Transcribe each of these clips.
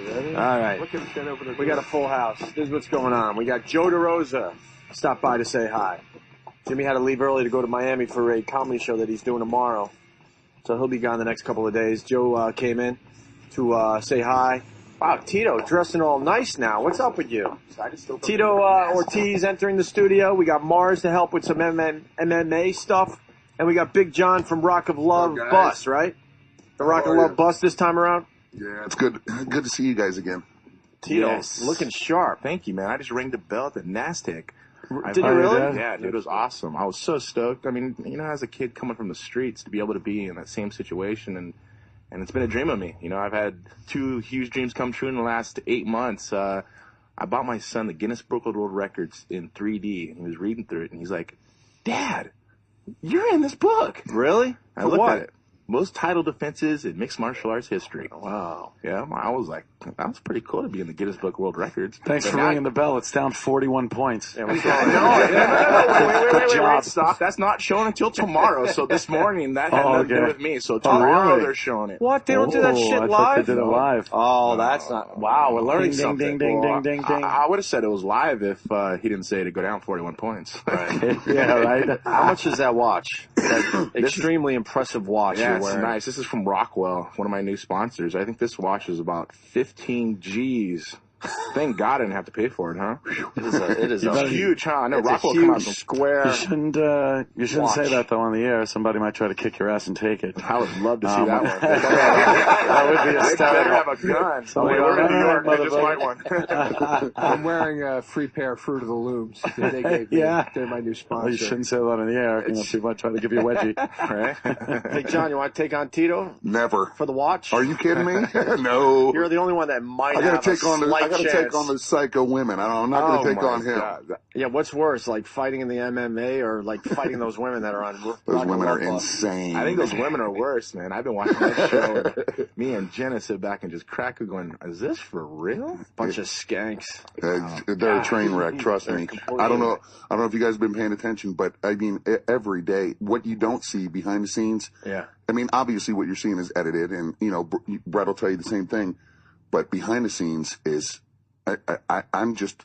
ready? All right. We got a full house. This is what's going on. We got Joe DeRosa stopped by to say hi. Jimmy had to leave early to go to Miami for a comedy show that he's doing tomorrow. So he'll be gone the next couple of days. Joe came in to say hi. Wow, Tito dressing all nice now. What's up with you? Tito Ortiz entering the studio. We got Mars to help with some MMA stuff. And we got Big John from Rock of Love Bus, right? The Rock of Love Bus this time around? Yeah, it's good. Good to see you guys again. Tito, looking sharp. Thank you, man. I just rang the bell at the NASDAQ. Did you really? Yeah, dude, it was awesome. I was so stoked. I mean, you know, as a kid coming from the streets, to be able to be in that same situation, and it's been a dream of me. You know, I've had 2 huge dreams come true in the last 8 months. I bought my son the Guinness Book of World Records in 3D, and he was reading through it, and he's like, "Dad, you're in this book." Really? I looked at it. Most title defenses in mixed martial arts history. Wow. Yeah, I was like, that was pretty cool to be in the Guinness Book of World Records. Thanks for ringing the bell. It's down 41 points. Yeah, wait, stop. That's not showing until tomorrow. So this morning, that had nothing to do with me. So tomorrow they're showing it. What? They don't do that shit live? They did it live. Oh, that's not. Wow, we're learning something. Ding. I would have said it was live if he didn't say to go down 41 points. Right. Yeah, right. How much is that watch? That extremely impressive watch Yeah, you're it's wearing. nice. This is from Rockwell, one of my new sponsors. I think this watch is about 15 G's. Thank God I didn't have to pay for it, huh? It is It's huge, huh? I know it's Rockwell a come out huge some square. You shouldn't say that though on the air. Somebody might try to kick your ass and take it. I would love to see that one. That would be a They better have a gun. We're in New York. They just might one. I'm wearing a free pair of Fruit of the Looms. They gave me. They're my new sponsor. Well, you shouldn't say that on the air. You know, people might try to give you a wedgie. Right? Hey, John, you want to take on Tito Never. for the watch? Are you kidding me? No. You're the only one that might I have gotta take on the. I gotta chance. take on the psycho women. I'm not gonna take on him. Yeah, what's worse, like fighting in the MMA or like fighting those women that are on? Those women are insane. I think those women are worse, man. I've been watching that show. Me and Jenna sit back and just crack it going, is this for real? Bunch of skanks. They're a train wreck. Trust me. I don't know if you guys have been paying attention, but I mean, every day, what you don't see behind the scenes. Yeah. I mean, obviously, what you're seeing is edited, and you know, Brett will tell you the same thing. But behind the scenes is, I'm just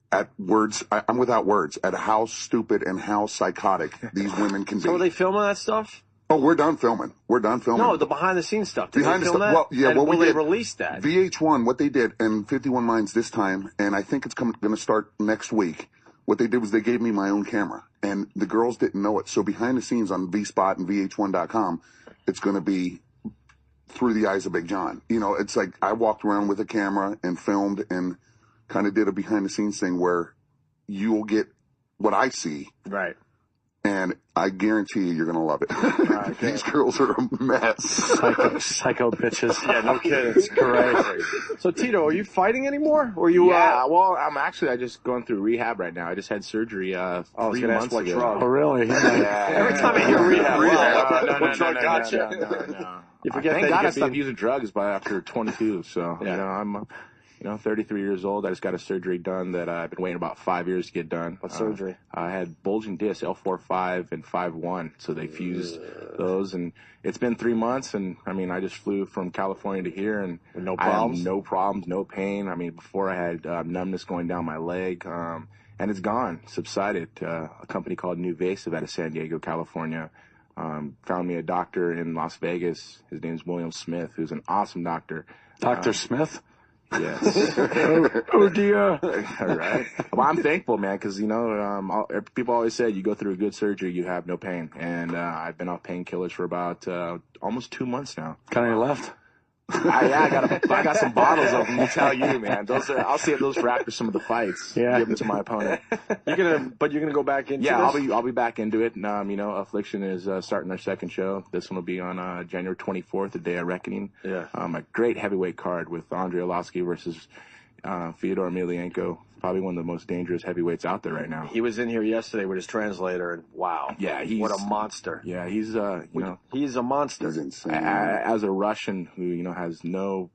at words. I'm without words at how stupid and how psychotic these women can be. So are they filming that stuff? Oh, we're done filming. No, the behind the scenes stuff. Did Behind they the film stuff. that? Well, yeah. And Well, will we they did. release that? VH1, what they did, and 51 Minds this time, and I think it's going to start next week. What they did was they gave me my own camera, and the girls didn't know it. So behind the scenes on VSpot and VH1.com, it's going to be through the eyes of Big John. You know, it's like I walked around with a camera and filmed and kind of did a behind the scenes thing where you'll get what I see. Right. And I guarantee you're going to love it. These girls are a mess. Psycho bitches. Yeah, no kidding. It's great. So, Tito, are you fighting anymore? Or you? Yeah, well, I just going through rehab right now. I just had surgery 3 months ago. Oh, really? Every time I hear rehab, No. You forget Thank that God you I stopped using drugs after 22. So, you know, I'm 33 years old. I just got a surgery done that I've been waiting about 5 years to get done. What surgery? I had bulging discs, L4-5 and 5-1. So they fused those, and it's been 3 months. And I mean, I just flew from California to here, and no problems? I had no problems, no pain. I mean, before I had numbness going down my leg, and it's gone, subsided. A company called Nuvasive out of San Diego, California, found me a doctor in Las Vegas. His name's William Smith, who's an awesome doctor. Dr. Smith? Yes. Oh dear. All right. Well, I'm thankful, man, because, you know, people always say you go through a good surgery, you have no pain. And I've been off painkillers for about almost 2 months now. Got any left? I got some bottles of them. I'll tell you, man. I'll save those for after some of the fights. Yeah. Give them to my opponent. You're gonna go back into this? I'll be back into it. And, you know, Affliction is starting their second show. This one will be on January 24th, the Day of Reckoning. Yeah. A great heavyweight card with Andrei Arlovski versus Fyodor Emelianenko. Probably one of the most dangerous heavyweights out there right now. He was in here yesterday with his translator, and wow. Yeah, what a monster. Yeah, he's you know, he's a monster. He's insane. As a Russian who, you know, has no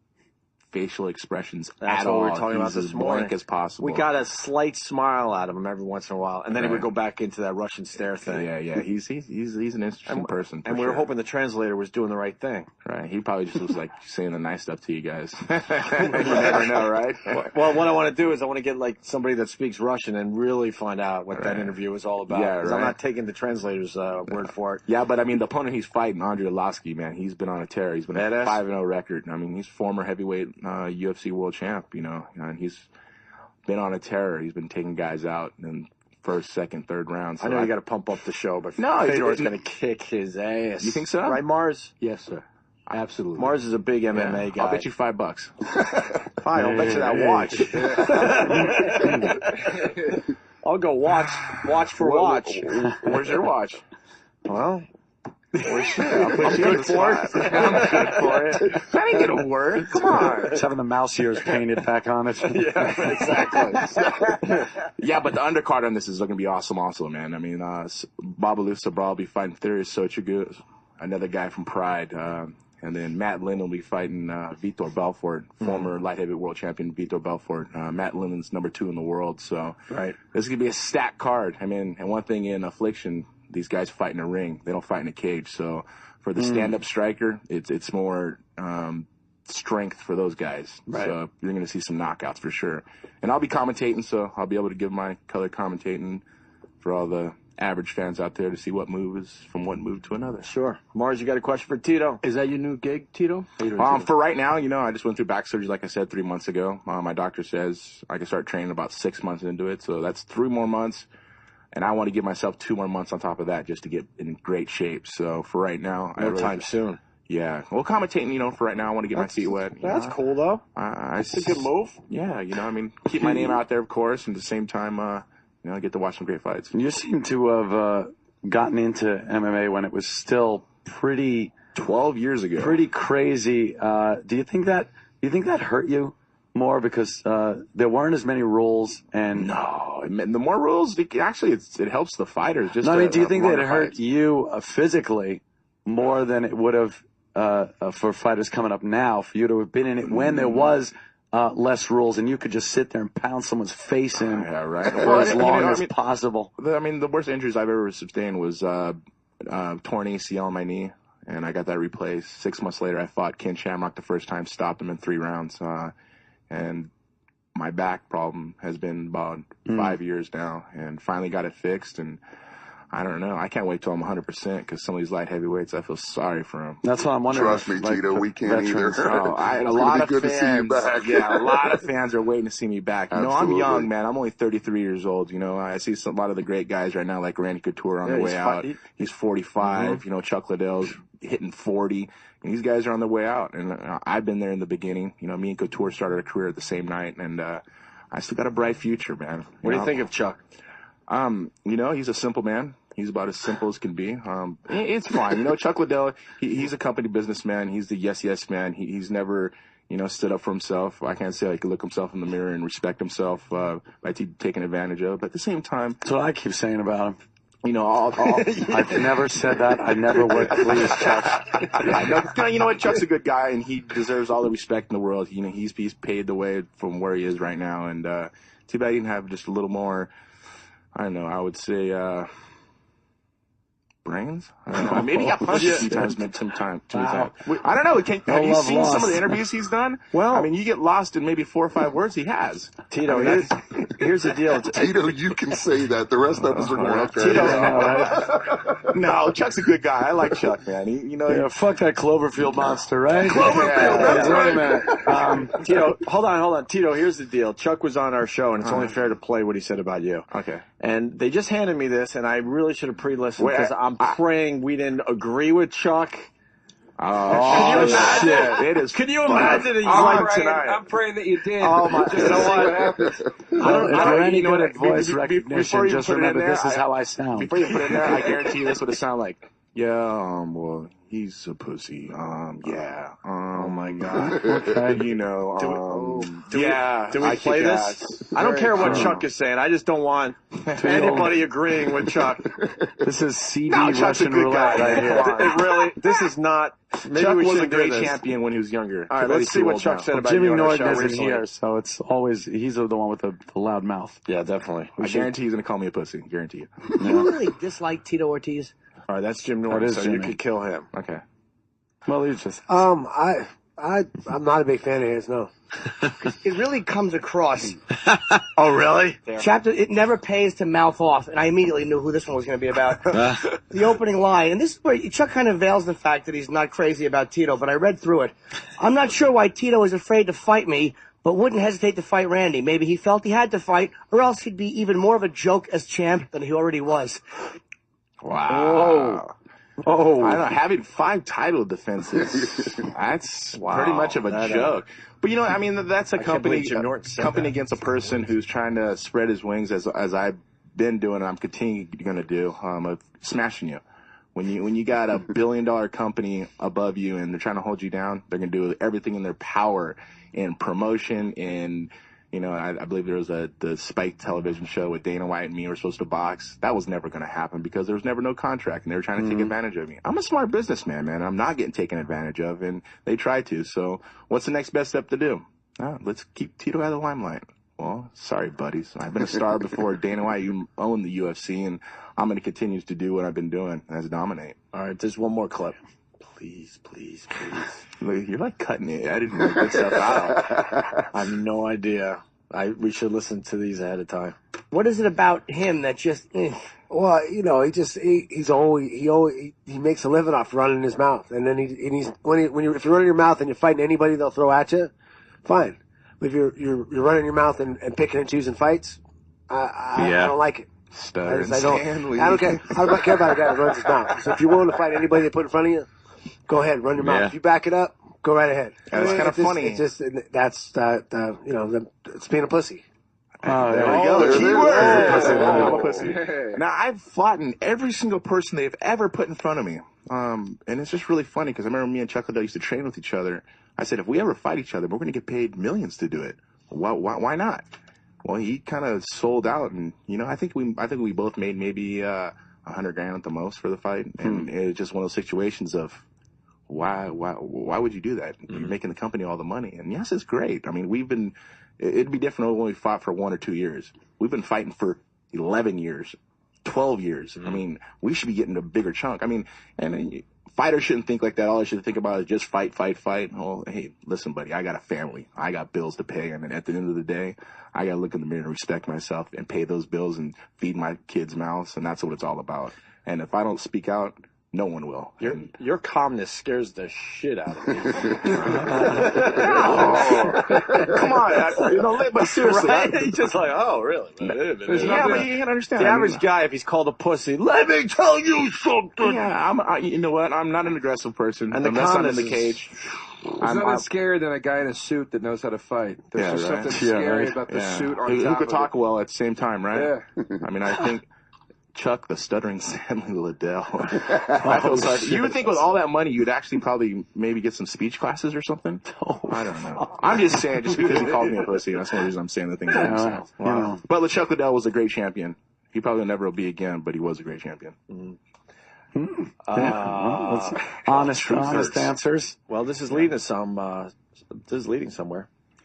facial expressions That's at what all. we were talking about He's this as morning. blank as possible. We got a slight smile out of him every once in a while, and then he would go back into that Russian stare thing. Yeah. He's an interesting person. And we were hoping the translator was doing the right thing. Right. He probably just was like saying the nice stuff to you guys. You never know, right? Well, what I want to do is I want to get like somebody that speaks Russian and really find out what that interview is all about. Yeah, Because I'm not taking the translator's word for it. Yeah, but I mean, the opponent he's fighting, Andre Arlovski, man, he's been on a tear. He's been a 5-0 record. I mean, he's former heavyweight UFC world champ, you know, and he's been on a tear. He's been taking guys out in first, second, third rounds. So I know you got to pump up the show, but no, Fedor's going to kick his ass. You think so? Right, Mars? Yes, sir. Absolutely. Mars is a big MMA guy. I'll bet you $5. Fine, I'll bet you that watch. I'll go watch for watch. Where's your watch? Well, I'm good for it. I'm good for it. That ain't gonna work. Come on. Just having the mouse ears painted back on it. yeah, exactly. Yeah, but the undercard on this is going to be awesome also, man. I mean, Babalu Sabral will be fighting Therius Sochagu, another guy from Pride. And then Matt Lynn will be fighting Vitor Belfort, former light heavyweight world champion Vitor Belfort. Matt Lynn's number 2 in the world. So right. This is going to be a stacked card. I mean, and one thing in Affliction, these guys fight in a ring. They don't fight in a cage. So for the stand-up striker, it's more strength for those guys. Right. So you're going to see some knockouts for sure. And I'll be commentating, so I'll be able to give my color commentating for all the average fans out there to see what move is from one move to another. Sure. Mars, you got a question for Tito? Is that your new gig, Tito? For right now, you know, I just went through back surgery, like I said, 3 months ago. My doctor says I can start training about 6 months into it, so that's 3 more months. And I want to give myself 2 more months on top of that just to get in great shape. So for right now, time soon. Yeah. Well, commentating, you know, for right now, I want to get my feet wet. That's cool, though. That's a good move. Yeah, you know, I mean, keep my name out there, of course, and at the same time, you know, I get to watch some great fights. You seem to have gotten into MMA when it was still pretty 12 years ago. Pretty crazy. Do you think that hurt you more because there weren't as many rules? And no, the more rules, it helps the fighters. Just no, I mean, do you think that it hurt fights. you physically more than it would have for fighters coming up now, for you to have been in it when there was less rules and you could just sit there and pound someone's face in for as long as possible? I mean, the worst injuries I've ever sustained was torn ACL in my knee, and I got that replaced. 6 months later, I fought Ken Shamrock the first time, stopped him in 3 rounds. And my back problem has been about 5 years now, and finally got it fixed. And I don't know. I can't wait till I'm 100% because some of these light heavyweights, I feel sorry for them. That's what I'm wondering. Trust me, Tito, we can't either. A lot of fans. Yeah, a lot of fans are waiting to see me back. You know, I'm young, man. I'm only 33 years old. You know, I see a lot of the great guys right now, like Randy Couture on the way out. He's 45. You know, Chuck Liddell's hitting 40. And these guys are on their way out. And I've been there in the beginning. You know, me and Couture started a career at the same night, and I still got a bright future, man. What do you think of Chuck? You know, he's a simple man. He's about as simple as can be. It's fine. You know, Chuck Liddell, he's a company businessman. He's the yes man. He's never, you know, stood up for himself. I can't say he could look himself in the mirror and respect himself by taking advantage of. But at the same time, that's what I keep saying about him. You know, I've never said that. I never would. Please, Chuck. You know what? Chuck's a good guy, and he deserves all the respect in the world. You know, he's paid the way from where he is right now. And too bad he didn't have just a little more, I don't know, I would say, brains? I don't know. Maybe he got punched a few times. I don't know. Have you seen some of the interviews he's done? Well, I mean, you get lost in maybe 4 or 5 words. He has. Tito, here's the deal. Tito, you can say that. The rest of us are going, okay. Tito, no, Chuck's a good guy. I like Chuck, man. Yeah, fuck that Cloverfield monster, right? Cloverfield, that's right. Wait a minute. Tito, hold on. Tito, here's the deal. Chuck was on our show, and it's only fair to play what he said about you. Okay. And they just handed me this, and I really should have pre-listened because I'm praying we didn't agree with Chuck. Oh, shit. It is. Can you imagine it? I'm praying that you did. Oh, my. You know what happens. If you're any good at voice recognition, just remember this is how I sound. Before you put it in there, I guarantee you this would have sounded like, yeah, well, he's a pussy. Yeah. Oh, my God. Okay. You know, Do we play this? I don't care what Chuck is saying. I just don't want anybody agreeing with Chuck. This is CD Chuck's a Russian good roulette guy. right here. It really, this is not. Maybe Chuck we was a shouldn't do great this. champion when he was younger. All right, let's see what Chuck said about Jimmy you on our Norton show isn't recently. here, so it's always he's the one with the loud mouth. Yeah, definitely. I guarantee he's going to call me a pussy. Guarantee you. Do you really dislike Tito Ortiz? All right, that's Jim Norton, is so you Jimmy. could kill him. Okay. Well, he's just I'm not a big fan of his. No. It really comes across. Oh, really? Chapter, it never pays to mouth off, and I immediately knew who this one was going to be about. The opening line, and this is where Chuck kind of veils the fact that he's not crazy about Tito, but I read through it. I'm not sure why Tito is afraid to fight me, but wouldn't hesitate to fight Randy. Maybe he felt he had to fight, or else he'd be even more of a joke as champ than he already was. Wow. Oh, I don't know. Having 5 title defenses, that's pretty much of a joke. But, you know, I mean, that's a company against a person who's trying to spread his wings as I've been doing and I'm continuing to do, of smashing you. When you got a $1 billion company above you and they're trying to hold you down, they're going to do everything in their power in promotion, in, you know, I believe there was the Spike television show with Dana White and me were supposed to box. That was never going to happen because there was never no contract and they were trying to take advantage of me. I'm a smart businessman, man. I'm not getting taken advantage of, and they tried to. So what's the next best step to do? Let's keep Tito out of the limelight. Well, sorry, buddies. I've been a star before Dana White. You own the UFC, and I'm going to continue to do what I've been doing, and that's dominate. All right, there's one more clip. Please. Look, you're like cutting it. I didn't good stuff out. I have no idea. We should listen to these ahead of time. What is it about him that just... Well, you know, he makes a living off running his mouth, and then if you're running your mouth and you're fighting anybody, they'll throw at you. Fine, but if you're running your mouth and picking and choosing fights, I don't like it. I don't care about a guy that runs his mouth. So if you're willing to fight anybody they put in front of you, go ahead, run your mouth. If you back it up, go right ahead. And it's kind of funny. It's just it's being a pussy. there we go. Pussy. Now, I've fought in every single person they've ever put in front of me. And it's just really funny because I remember me and Chuck Liddell used to train with each other. I said, if we ever fight each other, we're going to get paid millions to do it. Why not? Well, he kind of sold out, and you know, I think we both made maybe $100,000 at the most for the fight, and it was just one of those situations of why would you do that? You're making the company all the money, and yes, it's great. I mean, it'd be different when we fought for 1 or 2 years. We've been fighting for 11 years, 12 years. I mean, we should be getting a bigger chunk. I mean, and fighters shouldn't think like that. All they should think about is just fight. Oh, hey, listen, buddy, I got a family. I got bills to pay. And at the end of the day, I got to look in the mirror and respect myself and pay those bills and feed my kids' mouths. And that's what it's all about. And if I don't speak out, no one will. Your calmness scares the shit out of me. Come on. But seriously. Right? He's just like, oh, really? But you can't understand. The average guy, if he's called a pussy, let me tell you something. Yeah, you know what? I'm not an aggressive person. And unless I'm in the cage. I'm not scared than a guy in a suit that knows how to fight. There's just something scary about the suit on top who could talk well at the same time, right? Yeah. I mean, I think Chuck, the stuttering Stanley Liddell. I feel sorry. You would think with all that money, you'd actually probably maybe get some speech classes or something? I don't know. I'm just saying, just because he called me a pussy, that's one reason I'm saying the things I'm saying. Wow. But Chuck Liddell was a great champion. He probably never will be again, but he was a great champion. Honest answers. Well, this is leading somewhere.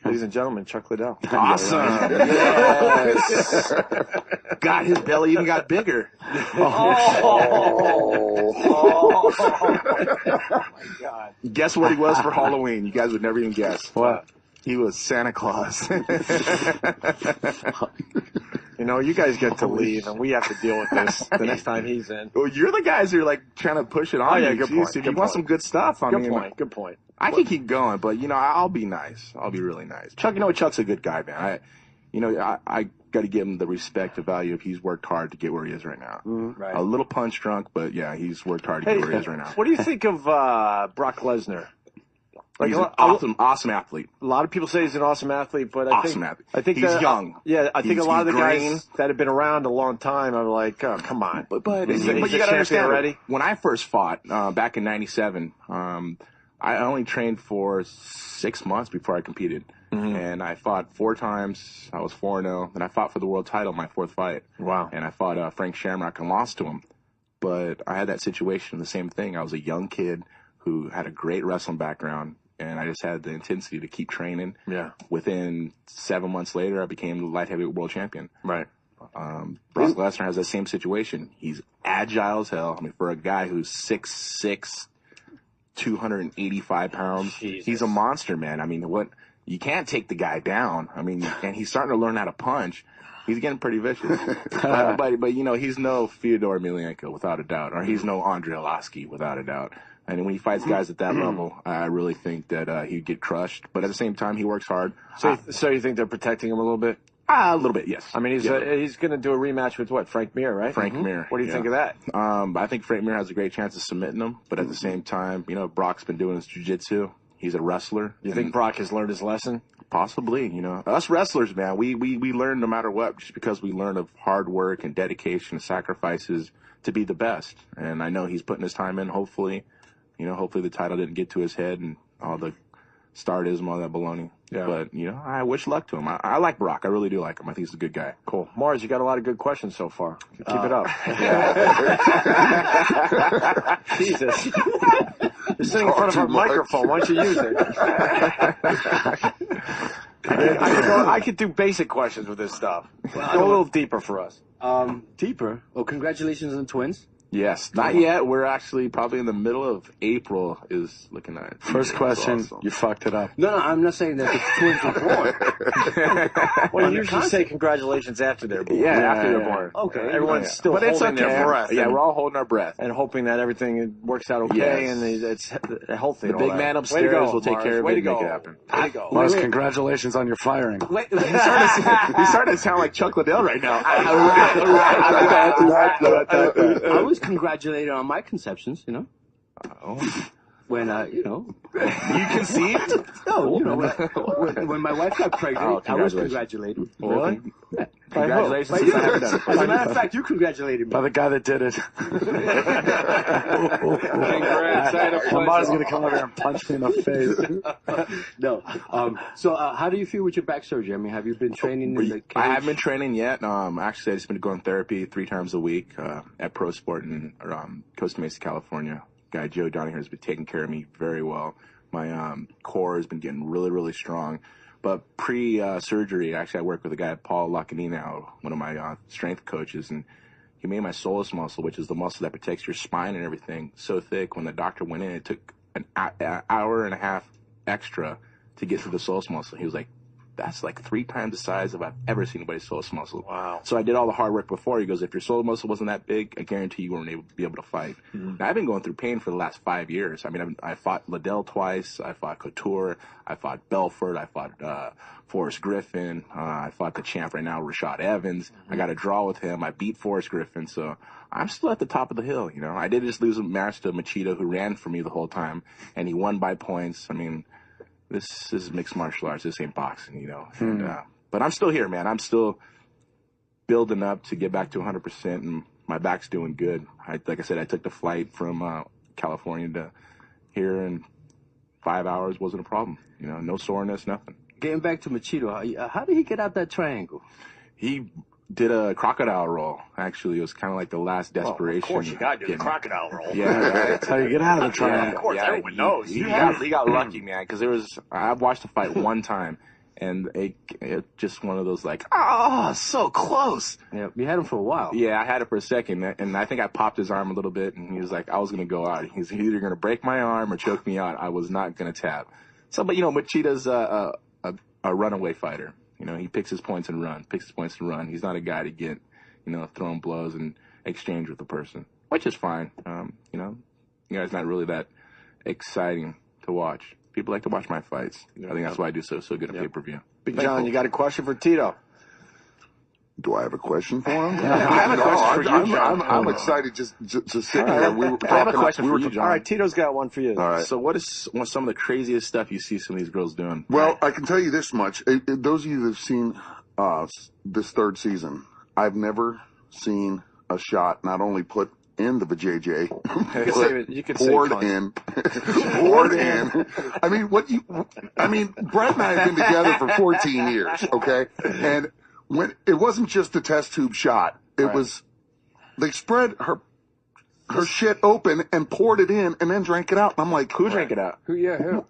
Ladies and gentlemen, Chuck Liddell. Awesome. Yes. God, his belly even got bigger. Oh my God. Guess what he was for Halloween? You guys would never even guess. What? He was Santa Claus. You know, you guys get to leave, and we have to deal with this the next time he's in. Well, you're the guys who are like trying to push it on. Oh, yeah, you. good point. If you want some good stuff, Good point. I can keep going, but you know, I'll be nice. I'll be really nice. Chuck, you know, Chuck's a good guy, man. I got to give him the respect, the value of he's worked hard to get where he is right now. Right. A little punch drunk, but yeah, he's worked hard to get where he is right now. What do you think of Brock Lesnar? He's an awesome athlete. A lot of people say he's an awesome athlete, but I think he's young. I think a lot of the green. guys that have been around a long time are like, oh, come on. But you got to understand already. When I first fought back in '97, I only trained for 6 months before I competed. and I fought 4 times. I was 4-0, and I fought for the world title my 4th fight. Wow. And I fought Frank Shamrock and lost to him. But I had that situation, the same thing. I was a young kid who had a great wrestling background, and I just had the intensity to keep training. Yeah. Within 7 months later, I became the light heavyweight world champion. Right. Brock Lesnar has that same situation. He's agile as hell. I mean, for a guy who's 6'6", 285 pounds, he's a monster, man. I mean, you can't take the guy down. I mean, and he's starting to learn how to punch. He's getting pretty vicious. but you know, he's no Fyodor Emelianenko without a doubt, or he's no Andrei Arlovski without a doubt. And when he fights guys at that level, I really think that he'd get crushed. But at the same time, he works hard. So you think they're protecting him a little bit? A little bit, yes. I mean, he's going to do a rematch with what? Frank Mir, right? Frank Mir. What do you think of that? I think Frank Mir has a great chance of submitting him. But at the same time, you know, Brock's been doing his jiu-jitsu. He's a wrestler. You think Brock has learned his lesson? Possibly, you know. Us wrestlers, man, we learn no matter what, just because we learn of hard work and dedication and sacrifices to be the best. And I know he's putting his time in, hopefully. You know, hopefully the title didn't get to his head and all the stardism, all that baloney. Yeah. But, you know, I wish luck to him. I like Brock. I really do like him. I think he's a good guy. Cool. Mars, you got a lot of good questions so far. Keep it up. Jesus. You're sitting in front of a microphone. Why don't you use it? I could do basic questions with this stuff. Go a little deeper for us. Deeper? Oh, congratulations on the twins. Yes, not yet. We're actually probably in the middle of April is looking at it. First question, awesome. you fucked it up. No, I'm not saying that the twins were born. Well, you usually say congratulations after they're born. Yeah, after they're born. Okay. Everyone's still But it's holding okay. their breath. Yeah, we're all holding our breath. And hoping that everything works out okay and it's healthy. The big man upstairs will take care of it and make it happen. Way to go. Mars, congratulations on your firing. Wait, He's starting to sound like Chuck Liddell right now. I was congratulated on my conceptions, you know. When, you know. You conceived? No, you know, when my wife got pregnant, I was congratulated. Really? Congratulations. As a matter of fact, you congratulated me. By the guy that did it. Congrats. Mars going to come over here and punch me in the face. No. So, how do you feel with your back surgery? I mean, have you been training in the cage? I haven't been training yet. Actually, I just been going therapy 3 times a week at Pro Sport in Costa Mesa, California. Guy Joe Donaher has been taking care of me very well. My core has been getting really, really strong. But pre-surgery, actually, I worked with a guy, Paul Lacanino, one of my strength coaches, and he made my soleus muscle, which is the muscle that protects your spine and everything, so thick. When the doctor went in, it took an hour and a half extra to get to the soleus muscle. He was like, that's like 3 times the size of I've ever seen anybody's soleus muscle. Wow. So I did all the hard work before. He goes, if your soleus muscle wasn't that big, I guarantee you weren't able to be able to fight. Mm-hmm. Now, I've been going through pain for the last 5 years. I mean, I fought Liddell twice. I fought Couture. I fought Belfort. I fought Forrest Griffin. I fought the champ right now, Rashad Evans. Mm-hmm. I got a draw with him. I beat Forrest Griffin. So I'm still at the top of the hill, you know. I did just lose a match to Machida, who ran for me the whole time, and he won by points. I mean, this is mixed martial arts. This ain't boxing, you know. And, but I'm still here, man. I'm still building up to get back to 100%, and my back's doing good. Like I said, I took the flight from California to here in 5 hours. Wasn't a problem, you know. No soreness, nothing. Getting back to Machida, how did he get out that triangle? He did a crocodile roll. Actually, it was kind of like the last desperation. Of course, you got to do the crocodile roll. Yeah, right. That's how you get out of the triangle. Of course, everyone knows. He got lucky, man, because I've watched the fight one time, and it just one of those like, so close. Yeah, you had him for a while. Yeah, I had it for a second, and I think I popped his arm a little bit, and he was like, I was going to go out. He's either going to break my arm or choke me out. I was not going to tap. So, but, you know, Machida's a runaway fighter. You know, he picks his points and run, He's not a guy to get, you know, throwing blows and exchange with the person, which is fine. You know, you guys not really that exciting to watch. People like to watch my fights. I think that's why I do so good at pay-per-view. Big John, you got a question for Tito? Do I have a question for him? I have a question for you, John. I'm excited just sitting here. We were talking. I have a question for you, John. All right, Tito's got one for you. All right. So what is some of the craziest stuff you see some of these girls doing? Well, I can tell you this much. Those of you that have seen this 3rd season, I've never seen a shot not only put in the vajayjay. You could say poured cunt. in. Poured in. I mean, Brett and I have been together for 14 years, okay? And when it wasn't just a test tube shot, it was, they spread her shit open and poured it in and then drank it out. And I'm like, Who drank it out? Who?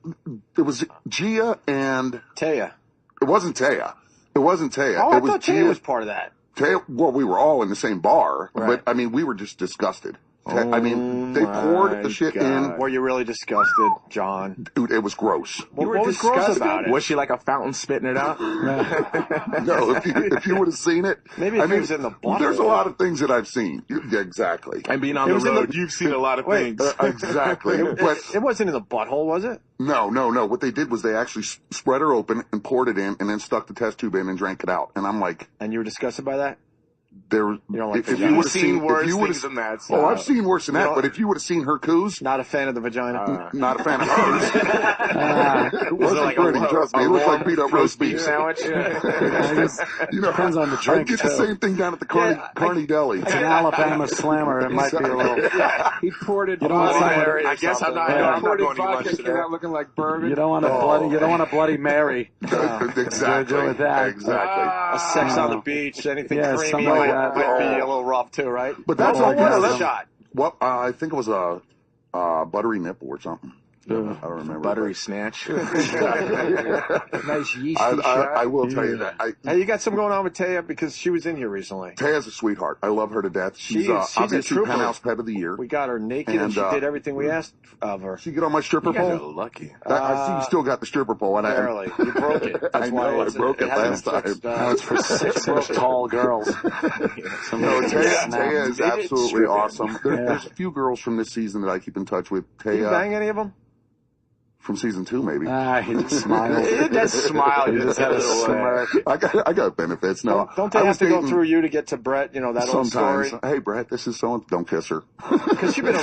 it was Gia and Taya. it wasn't Taya. It wasn't Taya. Oh, it I was thought Taya was part of that. Taya, well, we were all in the same bar, Right. but I mean, we were just disgusted. I mean, they poured the shit in. Were you really disgusted, John? Dude, it was gross. What was gross about it? Was she like a fountain spitting it out? No, if you would have seen it. Maybe if it was in the bottle. There's a lot of things that I've seen. Yeah, exactly. And being on the road, you've seen a lot of things. Exactly. But It wasn't in the butthole, was it? no. What they did was they actually spread her open and poured it in and then stuck the test tube in and drank it out. And I'm like, And you were disgusted by that? there. don't like If vagina. you would have Seen worse if you would've- things than that. Oh, So. I've seen worse than that. But if you would have seen her coos, Not a fan of the vagina. not a fan of hers. It wasn't like pretty, a trust me. It looked like beat up roast beef. sandwich. You know, Depends on the I drink, get the too. same thing down at the Carney Deli. It's an Alabama slammer. It might be a little. He poured it. You don't want I guess I'm not poured going to vodka, lunch came today. out looking like bourbon. You don't want a bloody. You don't want a bloody Mary. Exactly. With that. Exactly. A sex on the beach, anything Yeah, creamy something like might that. be a little rough too, right? But that's all what good. was the shot? Well, I think it was a buttery nipple or something. I don't remember. Buttery snatch. Nice yeasty I shot. will tell you that. Hey, you got something going on with Taya because she was in here recently. Taya's a sweetheart. I love her to death. She's a obviously trooper. Penthouse Pet of the Year. We got her naked and And, she did everything we asked of her. She get on my stripper You guys are pole. lucky. I see you still got the stripper pole. And Barely. You broke it. That's I why know, I broke it hasn't last fixed, time. That was for 6-inch tall girls. No, Taya is absolutely awesome. There's a few girls from this season that I keep in touch with. Did you bang Taya any of them? from season 2, maybe. He just smiled. That smile. He just had a smirk. I got benefits. No, Don't they I have was to go dating- through you to get to Brett? You know, that old Sometimes. story? Hey, Brett, this is so. Don't kiss her. Because you've been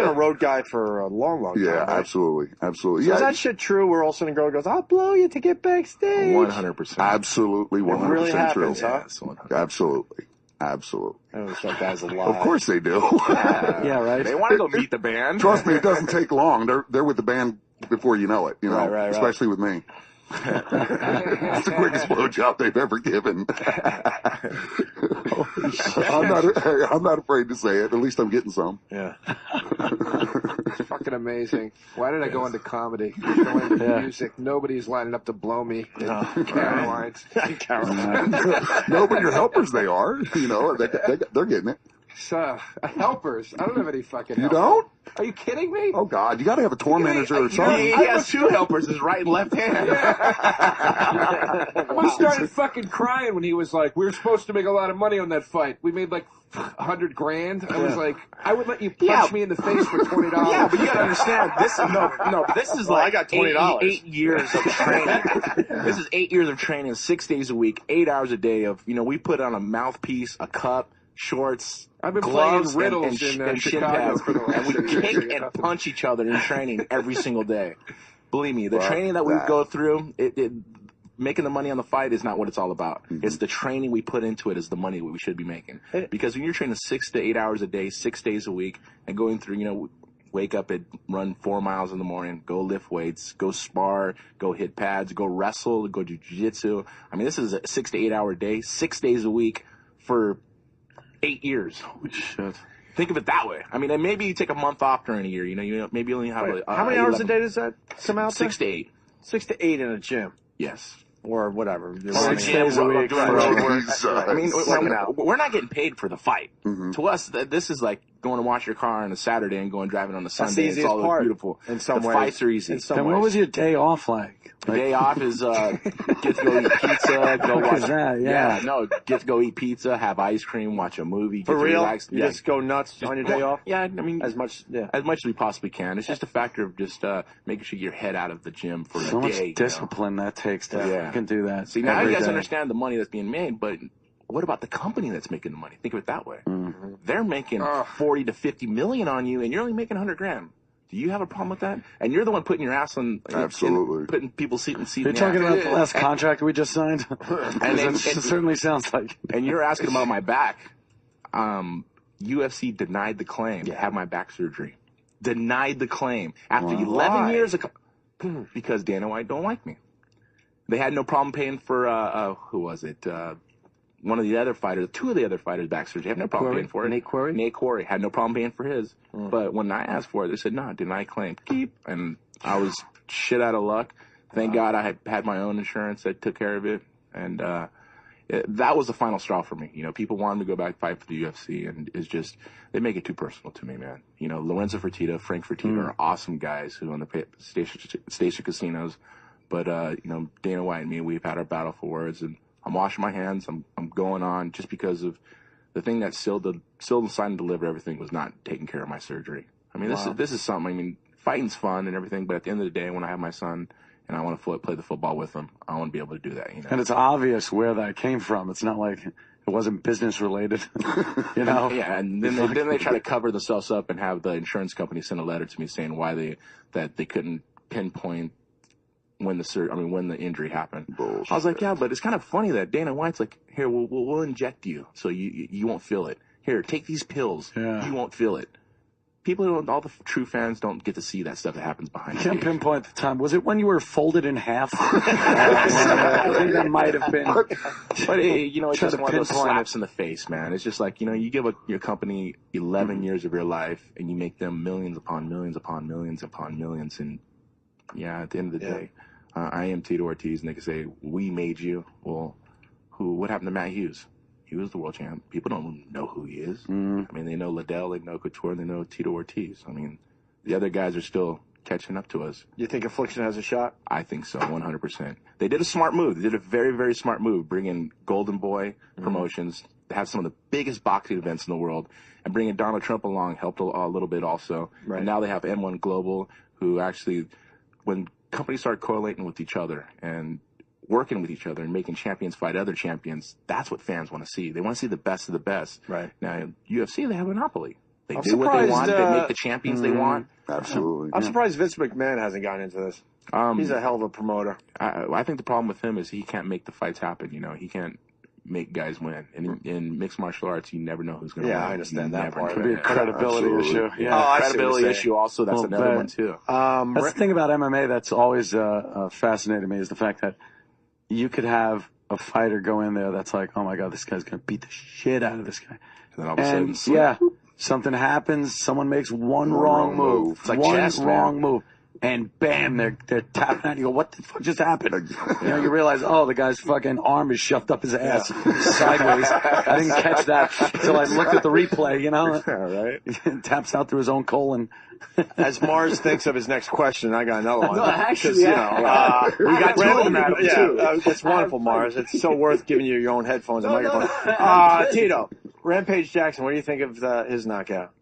a road guy for a long, long time. Yeah, right? absolutely. So Yeah, is that shit true where all of a sudden a girl goes, I'll blow you to get backstage? 100%. absolutely 100% really true. happens, huh? Yes, 100%. Absolutely. I wish that guy's alive. Of course they do. Yeah, right. They want to go meet the band. Trust me, it doesn't take long. They're with the band before you know it. You know, Right. especially with me. It's the quickest blowjob they've ever given. I'm not afraid to say it. At least I'm getting some. Yeah. It's fucking amazing. Why did I go into comedy? Go into music. Nobody's lining up to blow me. Caroline's. No, but your helpers, they are. You know, they're getting it. Helpers. I don't have any fucking You helpers. don't? Are you kidding me? Oh God, you got to have a tour manager or something. He has two helpers, his right and left hand. We started fucking crying when he was like, we were supposed to make a lot of money on that fight. We made like $100,000. I was like, I would let you punch me in the face for $20. Yeah, but you gotta understand, this is Well, like I got $20. 8 years of training. This is 8 years of training, 6 days a week, 8 hours a day of, we put on a mouthpiece, a cup, shorts, I've been gloves, playing riddles and in shin Chicago pads, for the last and we 6 years. kick and punch each other in training every single day. Believe me, the Fuck training that we that. go through, making the money on the fight is not what it's all about. It's the training we put into it is the money we should be making. Because when you're training 6 to 8 hours a day, 6 days a week, and going through, wake up and run 4 miles in the morning, go lift weights, go spar, go hit pads, go wrestle, go do jiu-jitsu. I mean, this is a 6 to 8 hour day, 6 days a week for 8 years. Holy shit. Think of it that way. I mean, and maybe you take a month off during a year. Maybe you only have How many hours a day does that come out to? 6 to 8. 6 to 8 in a gym. Yes. Or whatever. You're 6 running. days a week. I mean, Second out. we're not getting paid for the fight. To us, this is like going to wash your car on a Saturday and going driving on a That's the Sunday. It's easiest all part. beautiful. In some the ways. fights are easy. In some Then ways. what was your day off like? The day off is get to go eat pizza, go watch. that? Yeah. No, get to go eat pizza, have ice cream, watch a movie. For get to real? relax. You just go nuts on your day off? Yeah, I mean, As much as we possibly can. It's just a factor of just making sure you get your head out of the gym for So a much day. discipline that takes to Yeah. you can do that. See, now every you guys day. understand the money that's being made, but what about the company that's making the money? Think of it that way. Mm-hmm. They're making 40 to 50 million on you, and you're only making 100 grand. Do you have a problem with that? And you're the one putting your ass on, Absolutely. putting people's seat in seat. You're talking about the last contract we just signed? And It certainly sounds like. and you're asking about my back. UFC denied the claim to have my back surgery. Denied the claim after 11 years ago because Dana White don't like me. They had no problem paying for who was it? One of the other fighters, two of the other fighters' back surgery. Had no problem paying for it. Nate Quarry? Nate Quarry had no problem paying for his. But when I asked for it, they said, no, deny claim. Keep. And I was shit out of luck. Thank God I had my own insurance that took care of it. And that was the final straw for me. You know, people wanted me to go back and fight for the UFC, and it's just, they make it too personal to me, man. You know, Lorenzo Fertitta, Frank Fertitta are awesome guys who own the station casinos. But, you know, Dana White and me, we've had our battle for words, and I'm washing my hands. I'm going on just because of the thing that sealed the sign and deliver everything was not taking care of my surgery. I mean, this is something. I mean, fighting's fun and everything, but at the end of the day, when I have my son and I want to play the football with him, I want to be able to do that. You know? And it's obvious where that came from. It's not like it wasn't business related, you know. Yeah, and then they try to cover themselves up and have the insurance company send a letter to me saying why they couldn't pinpoint when the injury happened. Bullshit. I was like, yeah, but it's kind of funny that Dana White's like, here, we'll inject you so you won't feel it. Here, take these pills. Yeah. You won't feel it. All the true fans don't get to see that stuff that happens behind. I can't pinpoint the time. Was it when you were folded in half? I think that might have been. But you know, it's just one of those slaps in the face, man. It's just like, you know, you give your company 11 years of your life and you make them millions upon millions upon millions upon millions, and yeah, at the end of the day, I am Tito Ortiz, and they can say, we made you. Well, what happened to Matt Hughes? He was the world champ. People don't know who he is. I mean, they know Liddell, they know Couture, and they know Tito Ortiz. I mean, the other guys are still catching up to us. You think Affliction has a shot? I think so, 100%. They did a smart move. They did a very, very smart move, bringing Golden Boy Promotions to have some of the biggest boxing events in the world, and bringing Donald Trump along helped a little bit also. Right. And now they have M1 Global, who actually, when companies start correlating with each other and working with each other and making champions fight other champions, that's what fans want to see. They want to see the best of the best. Right. Now, UFC, they have a monopoly. They do what they want. They make the champions they want. Absolutely. I'm surprised Vince McMahon hasn't gotten into this. He's a hell of a promoter. I think the problem with him is he can't make the fights happen. You know, he can't make guys win. And in mixed martial arts, you never know who's going to win. Yeah, I understand that part. It could be a credibility issue. Yeah, credibility issue also. That's another one, too. That's the thing about MMA that's always fascinated me is the fact that you could have a fighter go in there that's like, oh, my God, this guy's going to beat the shit out of this guy. And then all of a sudden, something happens. Someone makes one wrong move. It's like one chess, wrong move. And bam, they're tapping out. You go, what the fuck just happened? You know, you realize, oh, the guy's fucking arm is shoved up his ass sideways. I didn't catch that until I looked at the replay, you know? Right. He taps out through his own colon. As Mars thinks of his next question, I got another one. No, actually, we got two of them, Adam. too. That's wonderful, Mars. It's so worth giving you your own headphones and microphone. Tito, Rampage Jackson, what do you think of his knockout?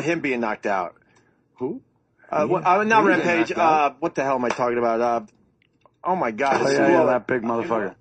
Him being knocked out. Who? Not Rampage. What the hell am I talking about? Oh my God! That big motherfucker.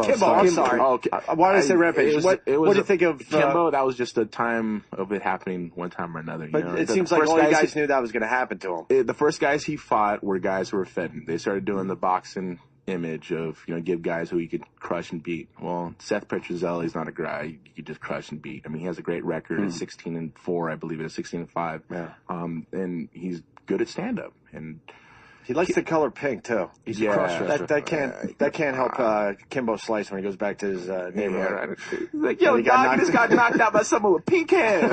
Kimbo. I'm sorry. Okay. Why did I say Rampage? What do you think of Kimbo? That was just a time of it happening one time or another. But it seems like all you guys knew that was going to happen to him. The first guys he fought were guys who were fed. They started doing the boxing image of, you know, give guys who you could crush and beat. Well, Seth Petrozelli's not a guy you could just crush and beat. I mean, he has a great record at 16-4, I believe it is 16-5. Yeah. And he's good at stand-up. And he likes the color pink too. He's a cross-dresser. That can't help Kimbo Slice when he goes back to his neighborhood. He's like, yo, he just got knocked out by someone with pink hair.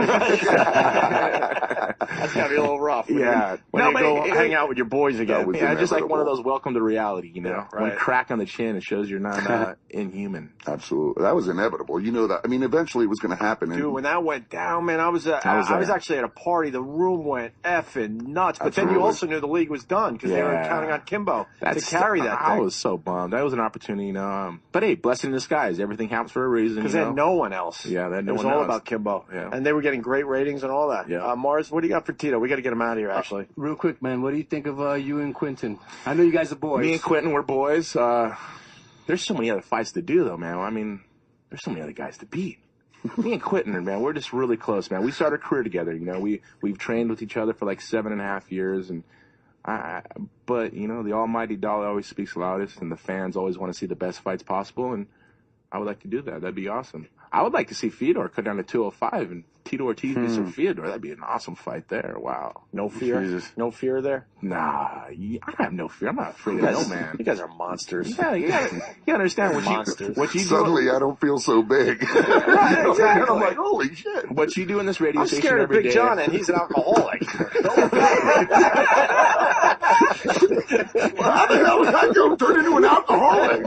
That's gotta be a little rough. When you go hang out with your boys again. Yeah, just like one of those welcome to reality, you know. One crack on the chin, it shows you're not inhuman. Absolutely. That was inevitable. You know that. I mean, eventually it was going to happen. Dude, when that went down, man, I was actually at a party. The room went effing nuts. But then you also knew the league was done because they were counting on Kimbo to carry that thing. I was so bummed. That was an opportunity, you know. But hey, blessing in disguise. Everything happens for a reason. Because they had no one else. Yeah, they had no one else. It was all about Kimbo. Yeah. And they were getting great ratings and all that. Yeah. Mars, what do you got for Tito? We got to get him out of here, actually. Real quick, man, what do you think of you and Quentin? I know you guys are boys. Me and Quentin, we're boys. There's so many other fights to do, though, man. I mean, there's so many other guys to beat. Me and Quentin, man, we're just really close, man. We started a career together, you know. We've trained with each other for like 7.5 years, and but, you know, the almighty dollar always speaks loudest, and the fans always want to see the best fights possible, and I would like to do that. That'd be awesome. I would like to see Fedor cut down to 205 and Tito Ortiz versus Fyodor. That'd be an awesome fight there. Wow. No fear? Jesus. No fear there? Nah, I have no fear. I'm not afraid of no man. You guys are monsters. Yeah, you gotta understand what you do. Suddenly, I don't feel so big. Right, exactly. I'm like, holy shit. What you do in this radio I'm station scared of every Big day. John, and he's an alcoholic. How the hell did I go turn into an alcoholic?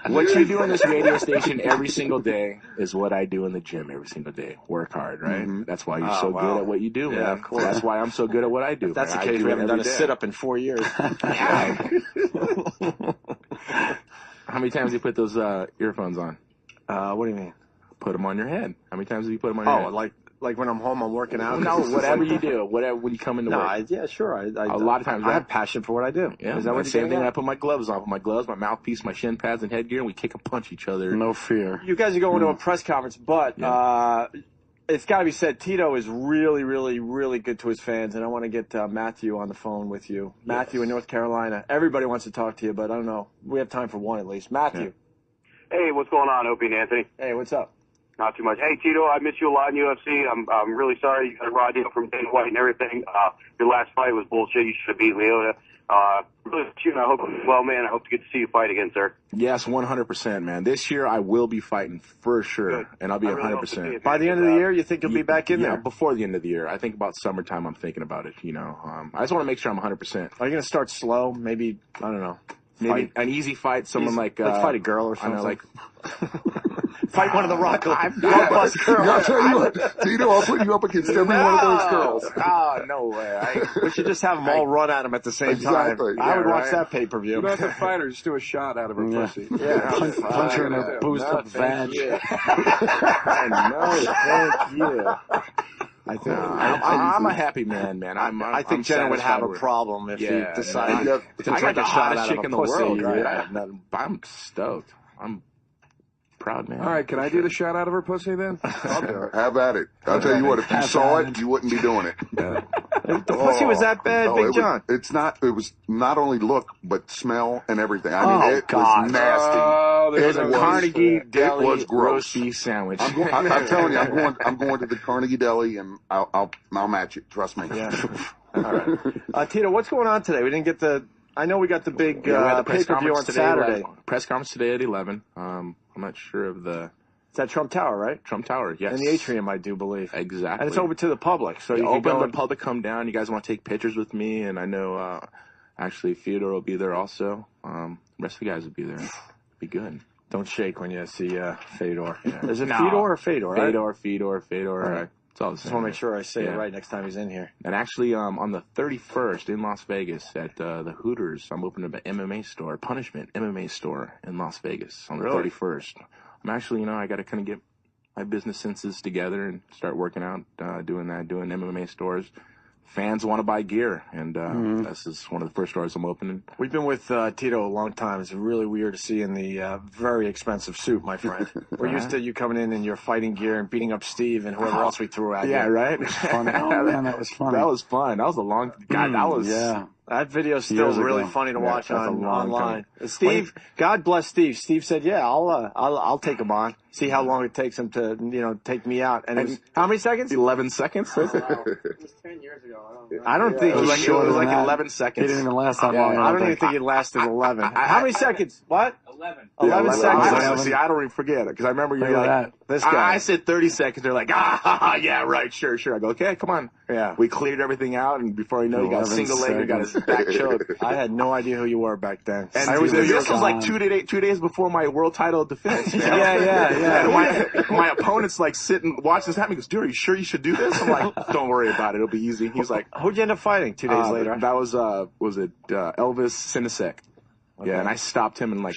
What you do in this radio station every single day is what I do in the gym every single day. Work hard, right? That's why you're so good at what you do, man. Yeah, of course. That's why I'm so good at what I do. If that's man. the I case, do we it haven't done a every day. sit-up in 4 years. How many times do you put those earphones on? What do you mean? Put them on your head. How many times do you put them on your head? Oh, like when I'm home, I'm working out? No, whatever you do. Whatever, when you come into No, work. yeah, sure. A lot of times, I have passion for what I do. Yeah, Is that what same you're thing. getting I at? put my gloves on. I put my gloves, my mouthpiece, my shin pads, and headgear, and we kick and punch each other. No fear. You guys are going to a press conference, but it's got to be said, Tito is really, really, really good to his fans, and I want to get Matthew on the phone with you. Yes. Matthew in North Carolina. Everybody wants to talk to you, but I don't know. We have time for one at least. Matthew. Yeah. Hey, what's going on, Opie and Anthony? Hey, what's up? Not too much. Hey, Tito, I miss you a lot in UFC. I'm really sorry you got a raw deal from Dana White and everything. Your last fight was bullshit. You should have beat Leota. Really, I hope you're well, man. I hope to get to see you fight again, sir. Yes, 100%, man. This year I will be fighting for sure, Good. and I'll be I really 100%. By the end of the year, you think you'll be back in there? Before the end of the year. I think about summertime I'm thinking about it, I just want to make sure I'm 100%. Are you going to start slow? Maybe, I don't know. Maybe an easy fight, someone like fight a girl or something. I know, like fight one of the rock girls. I'll tell you what, Tito, I'll put you up against every one of those girls. Oh, no way. We should just have them all run at him at the same time. Exactly. I would watch right. that pay-per-view. You don't have to fight her, just do a shot out of her pussy. Yeah. Punch her in her boosted vag. Thank you. I think I'm a happy man. I think Jenna would have a problem if he decided to I take got a the shot hottest out chick of in a the pussy. world, right? Yeah. I'm stoked. I'm proud, man. All right, can I do the shot out of her pussy then? I'll do it. Have at it. I'll tell you what, if you saw it, you wouldn't be doing it. The pussy was that bad, No, Big John? It was not only look, but smell and everything. I mean, it God. was nasty. Oh, It was a Carnegie Deli was gross. roast beef sandwich. I'm telling you, I'm going to the Carnegie Deli, and I'll match it. Trust me. Yeah. All right. Tito, what's going on today? We didn't get I know we got the big we had the press pay-per-view on conference today at Saturday. 11. Press conference today at 11. I'm not sure of the It's at Trump Tower, right? Trump Tower. Yes, In the atrium, I do believe. Exactly. And it's open to the public, so you can open go. the public, come down. You guys want to take pictures with me, and I know actually Fyodor will be there also. The rest of the guys will be there. Be good. Don't shake when you see Fedor. Yeah. Is it No. Fedor or Fedor? Right? Fedor. Right. It's all the Just same. want to make sure I say Yeah. it right next time he's in here. And actually, on the 31st in Las Vegas at the Hooters, I'm opening up an MMA store, Punishment MMA store in Las Vegas on the Really? 31st. I'm actually, I got to kind of get my business senses together and start working out, doing MMA stores. Fans want to buy gear, and this is one of the first stores I'm opening. We've been with Tito a long time. It's really weird to see in the very expensive suit, my friend. We're used to you coming in your fighting gear and beating up Steve and whoever else we threw at you. Yeah, right? Funny. Oh, man, that was funny. That was fun. That was a long... God, that was... Yeah. That video's still Years really ago. funny to Yeah, watch that's a long online. time. Steve, God bless Steve. Steve said, "Yeah, I'll take him on. See how long it takes him to take me out." And it was, how many seconds? 11 seconds? It was 10 years ago. I don't think It was he like, than that. 11 It seconds. didn't even last that long. I don't even think it lasted 11. How many seconds? What? 11. 11 Yeah, seconds. See, I don't even forget it because I remember you're Look at like, that. This guy. I said 30 seconds. They're like, yeah, right, sure. I go, okay, come on. Yeah. We cleared everything out, and before you know, you got a 11 single leg, you got his back choked. I had no idea who you were back then. And I always knew you were this was like gone. 2 days before my world title defense. Man. Yeah. And my opponent's like sitting, watching this happen. He goes, dude, are you sure you should do this? I'm like, don't worry about it. It'll be easy. He's like, Who'd you end up fighting 2 days later? that was Elvis Sinisek. Yeah, and I stopped him in like,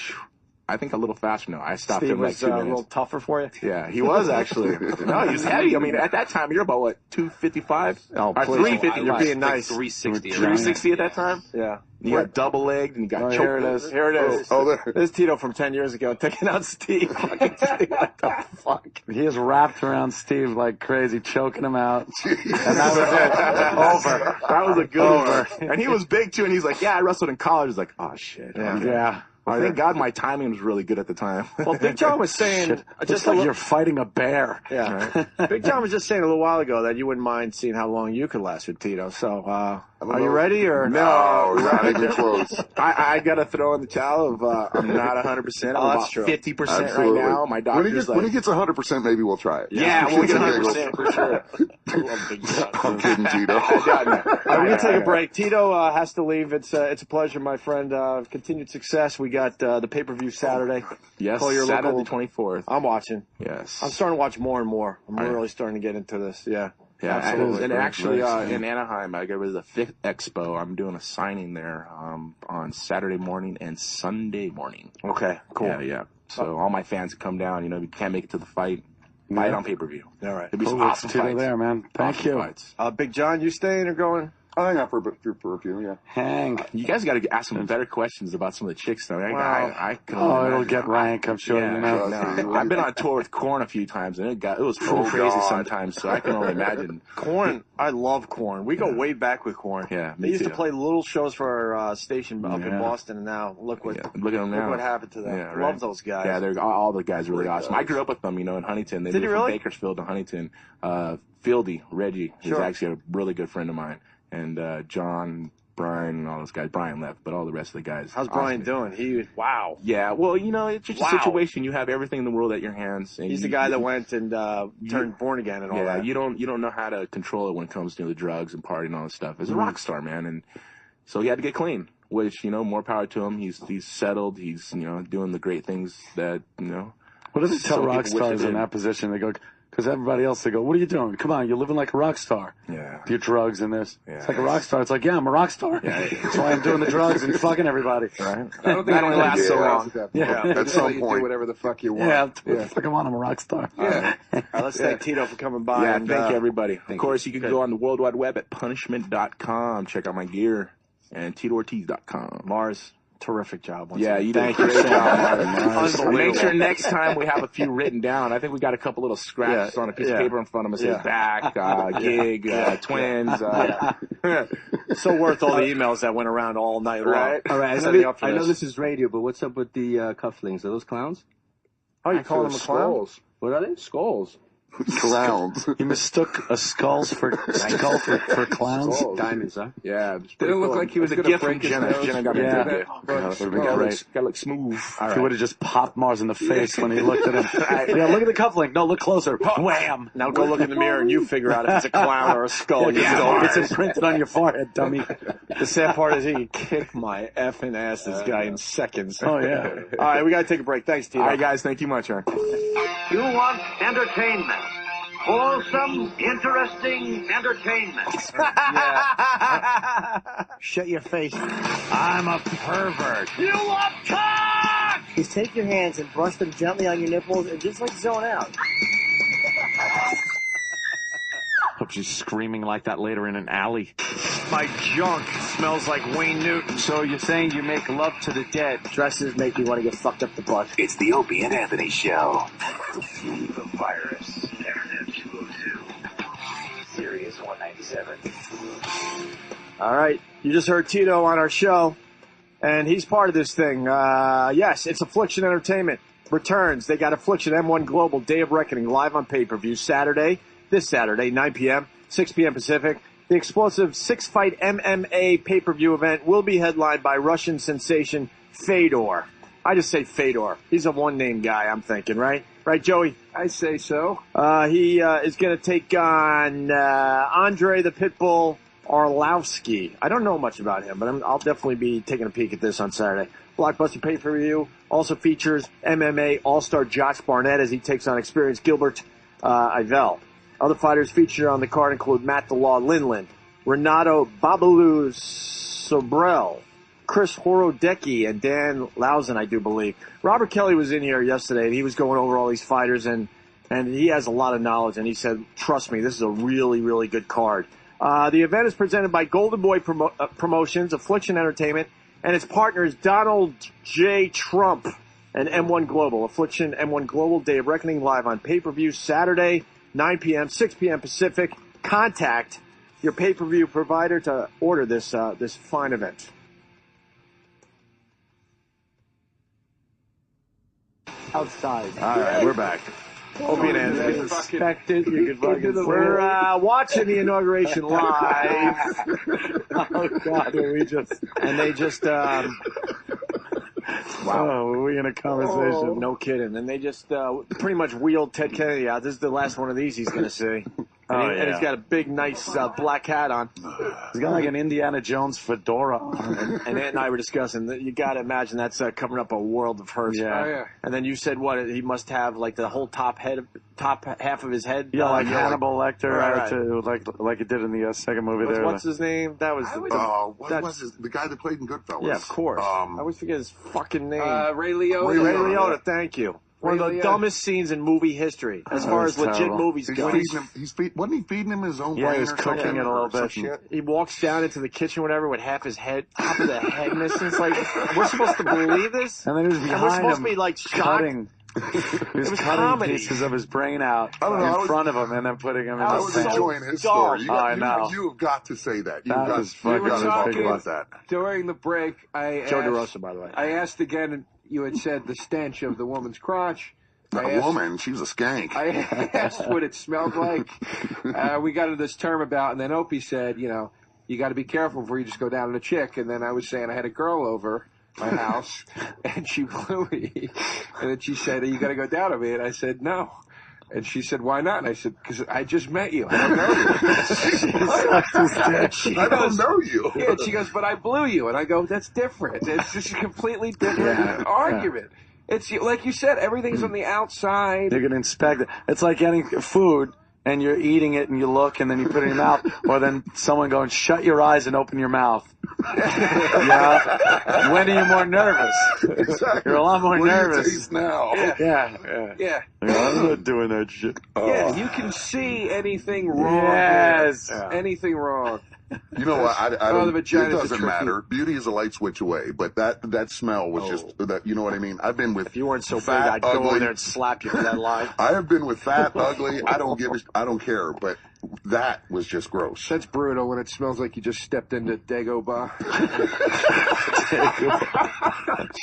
I think a little faster now. I stopped Steve him like was 2 a minutes. little tougher for you? Yeah, he was actually. No, he was heavy. I mean, at that time, you're about, what, 255? Oh, Or please. 355. You're being nice. 360. 360 at that time? Yeah. You got double-legged and you got Oh, choked. here it is. Here it is. Oh, there. This is Tito from 10 years ago taking out Steve. Fucking Steve, what the fuck? He is wrapped around Steve like crazy, choking him out. And that was it. Over. That was a good one. And he was big, too, and he's like, yeah, I wrestled in college. He's like, oh, shit. Yeah. Yeah. Thank God my timing was really good at the time. Well, Big John was saying just like you're fighting a bear. Yeah. Big John was just saying a little while ago that you wouldn't mind seeing how long you could last with Tito. So, are you ready or no? Not even close. I got to throw in the towel of I'm not 100%. I'm about 50% right now. My doctor's when he gets 100%, maybe we'll try it. Yeah, we'll get 100% for sure. I love Big John. I'm kidding, Tito. We're gonna take a break. Tito has to leave. It's a pleasure, my friend. Continued success. We got the pay-per-view Saturday. Yes, Call your Saturday local. the 24th. I'm watching. Yes. I'm starting to watch more and more. I'm really starting to get into this. Yeah. Yeah, absolutely. and actually in Anaheim, I got rid of the Fifth Expo. I'm doing a signing there on Saturday morning and Sunday morning. Okay, cool. Yeah. So all my fans come down. You know, if you can't make it to the fight, buy it on pay-per-view. All right. It'll be some awesome fights. There, man. Thank you. Fights. Big John, you staying or going? I hang out for a few, yeah. Hang. You guys got to ask some better questions about some of the chicks, though. I can it'll get rank, I'm sure. No, I've been on tour with Korn a few times, and it was crazy sometimes, so I can only imagine. Korn, I love Korn. We go way back with Korn. Yeah, they used to play little shows for our station up in Boston, and now look what at them now. Look what happened to them. Yeah, right. Love those guys. Yeah, they're all the guys are really awesome. I grew up with them, in Huntington. They moved from Bakersfield to Huntington. Fieldy, Reggie, he's actually a really good friend of mine. And John, Brian, and all those guys. Brian left, but all the rest of the guys. How's Brian doing? Wow. Yeah, well, it's just a situation. You have everything in the world at your hands. And he's the guy that went and turned born again and all that. Yeah, you don't know how to control it when it comes to the drugs and partying and all this stuff. He's a rock star, man, and so he had to get clean. Which more power to him. He's settled. He's doing the great things that What do they tell rock stars in that position? They go. Because everybody else, they go, what are you doing? Come on, you're living like a rock star. Yeah. Your drugs and this. Yeah. It's like a rock star. It's like, yeah, I'm a rock star. Yeah. That's why I'm doing the drugs and fucking everybody. Right? I don't think that only lasts so long. At some point. Do whatever the fuck you want. Yeah, fuck, I'm a rock star. Yeah. All right, let's thank Tito for coming by. Yeah, and, thank you, everybody. Of course, you can go on the World Wide Web at punishment.com. Check out my gear. And TitoOrtiz.com. Mars. Terrific job. Yeah, you did a great job. Make sure next time we have a few written down. I think we got a couple little scratches on a piece of paper in front of us. Yeah. Back, gig, twins. So worth all the emails that went around all night long. Right. All right. I know this is radio, but what's up with the cufflinks? Are those clowns? Oh, you calling them a clown? What are they? Skulls. Clowns. You mistook a skull for clowns? Diamonds, huh? Yeah. Didn't look like he was a going gift to break from his Jenna. nose. Jenna got me a good gift. That would have been great. Gotta look smooth. If he would have just popped Mars in the face when he looked at him. Yeah, look at the cufflink. No, look closer. Wham! Now go look in the mirror and you figure out if it's a clown or a skull. It's imprinted on your forehead, dummy. The sad part is he can kick my effing ass, this guy, in seconds. Oh, yeah. All right, we got to take a break. Thanks, Tito. All right, guys. Thank you much, man. You want entertainment. Wholesome, interesting entertainment. Shut your face. I'm a pervert. You love cock! Just take your hands and brush them gently on your nipples and just zone out. Hope she's screaming like that later in an alley. My junk smells like Wayne Newton. So you're saying you make love to the dead? Dresses make me want to get fucked up the butt. It's the Opie and Anthony Show. The virus. Internet 202. Sirius 197. All right. You just heard Tito on our show, and he's part of this thing. Yes, it's Affliction Entertainment. Returns. They got Affliction M1 Global Day of Reckoning live on pay-per-view this Saturday, 9 p.m., 6 p.m. Pacific. The explosive six-fight MMA pay-per-view event will be headlined by Russian sensation Fedor. I just say Fedor. He's a one-name guy, I'm thinking, right? Right, Joey? I say so. He is going to take on Andre the Pitbull Arlovsky. I don't know much about him, but I'll definitely be taking a peek at this on Saturday. Blockbuster pay-per-view also features MMA All-Star Josh Barnett as he takes on experienced Gilbert Ivel. Other fighters featured on the card include Matt the Law Linland, Renato Babalu Sobrel, Chris Horodecki, and Dan Lausen, I do believe. Robert Kelly was in here yesterday, and he was going over all these fighters, and he has a lot of knowledge, and he said, trust me, this is a really, really good card. The event is presented by Golden Boy Promotions, Affliction Entertainment, and its partners Donald J. Trump and M1 Global. Affliction M1 Global Day of Reckoning live on pay-per-view Saturday, 9 p.m., 6 p.m. Pacific. Contact your pay-per-view provider to order this fine event. outside. All right, we're back. Opie and Anthony. Respect it. You can fucking say We're it. watching the inauguration live. Oh God, are we just? And they just, Wow. Oh, are we in a conversation? no kidding. And they just pretty much wheeled Ted Kennedy out. This is the last one of these he's going to see. And he's got a big, nice black hat on. He's got like an Indiana Jones fedora on. And Ant and I were discussing that you got to imagine that's covering up a world of hurt. Yeah. Oh, yeah. And then you said what? He must have like the whole top half of his head. Yeah, like Hannibal Lecter, Right. like it did in the second movie there. What's his name? That was What was the guy that played in Goodfellas? Yeah, of course. I always forget his fucking name. Ray Liotta. Ray Liotta, thank you. One of the Liotta. dumbest scenes in movie history, as far as legit terrible. movies go. Wasn't he feeding him his own Yeah, brain he was or cooking something? it a little Or some bit. shit? He walks down into the kitchen, whatever, with half his head, top of the head missing. It's like, we're supposed to believe this? And then he was And we're behind supposed him, to be like shocked. cutting. He was was cutting comedy. pieces of his brain out I don't know, in front of him and then putting him in I his was so face. enjoying his dull. story. I know. You've got to say that. That was fucking you got to talk ridiculous. about that. During the break, Joe DeRosa, by the way. I asked again, and you had said the stench of the woman's crotch. A woman, she was a skank. I asked what it smelled like. We got into this term about, and then Opie said, you got to be careful before you just go down on a chick. And then I was saying I had a girl over my house, and she blew me. And then she said, you got to go down on me. And I said, no. And she said, why not? And I said, because I just met you. I don't know you. I don't know you. Yeah, and she goes, but I blew you. And I go, that's different. It's just a completely different argument. It's like you said, everything's on the outside. You can inspect it. It's like getting food and you're eating it and you look and then you put it in your mouth, or then someone going, shut your eyes and open your mouth. Yeah. When are you more nervous? Exactly. You're a lot more What do you nervous. taste now? Yeah. I'm not doing that shit. Yeah, you can see anything wrong. Yes. Yeah. Anything wrong. You know what? I the don't. It vagina's a doesn't tricky- matter. Beauty is a light switch away, but that smell was just that. You know what I mean? I've been with. If you weren't so big, fat, I'd go ugly. over there and slap you for that lie. I have been with fat, ugly. I don't care. But that was just gross. That's brutal when it smells like you just stepped into Dagobah.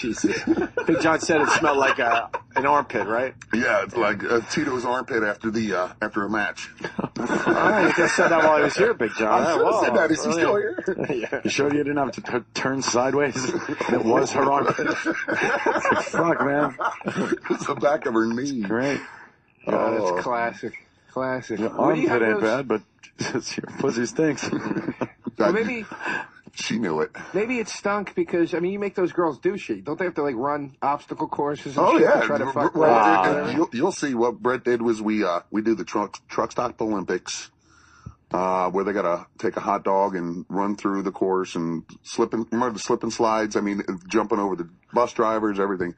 Jesus. Big John said it smelled like an armpit, right? Yeah, it's like Tito's armpit after a match. I think I said that while I was here, Big John. I should have said that. Is he still here? Yeah. You sure you didn't have to turn sideways? It was her armpit. Fuck, man. It's the back of her knee. Great. God, that's classic. Classic. Your Where do you armpit have ain't those- bad, but your pussy stinks. Well, maybe She knew it. it stunk because, I mean, you make those girls do shit. Don't they have to, like, run obstacle courses and Oh shit yeah. to try to fuck Well, women? you'll see what Brett did was we did the truck stop Olympics, where they gotta take a hot dog and run through the course and remember the slip and slides? I mean, jumping over the bus drivers, everything.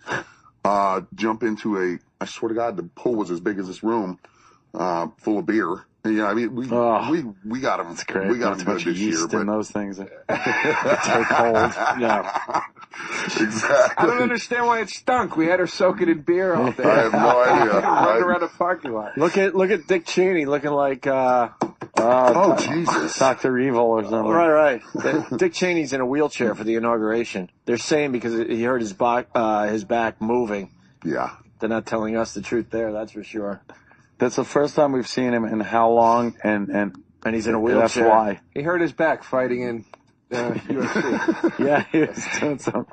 Jump into I swear to God, the pool was as big as this room, full of beer. Yeah, I mean, we got them. We got them good this year, in but those things. Take hold. Yeah. exactly. I don't understand why it stunk. We had her soaking in beer all day. I have no idea. Running around the parking lot. Look at Dick Cheney looking like Oh Jesus! Dr. Evil or something. right. Dick Cheney's in a wheelchair for the inauguration. They're saying because he hurt his back moving. Yeah. They're not telling us the truth there. That's for sure. That's the first time we've seen him in how long, and he's in a wheelchair. That's why. He hurt his back fighting in UFC. Yeah, he was doing some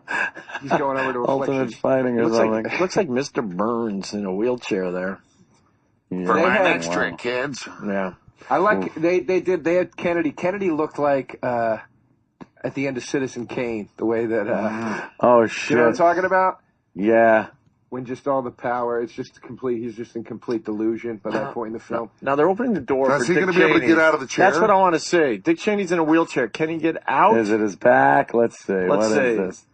He's going over to ultimate Affliction. fighting or something. Looks like Mr. Burns in a wheelchair there. Yeah. For my had- next trick, kids. Yeah. I like they had Kennedy. Kennedy looked like at the end of Citizen Kane, the way that Oh shit! you know what I'm talking about? Yeah. When just all the power, it's just complete. He's just in complete delusion by that point in the film. Now they're opening the door Now, for is he Dick going to be able to Cheney. get out of the chair? That's what I want to see. Dick Cheney's in a wheelchair. Can he get out? Is it his back? Let's see. Let's What see. is this?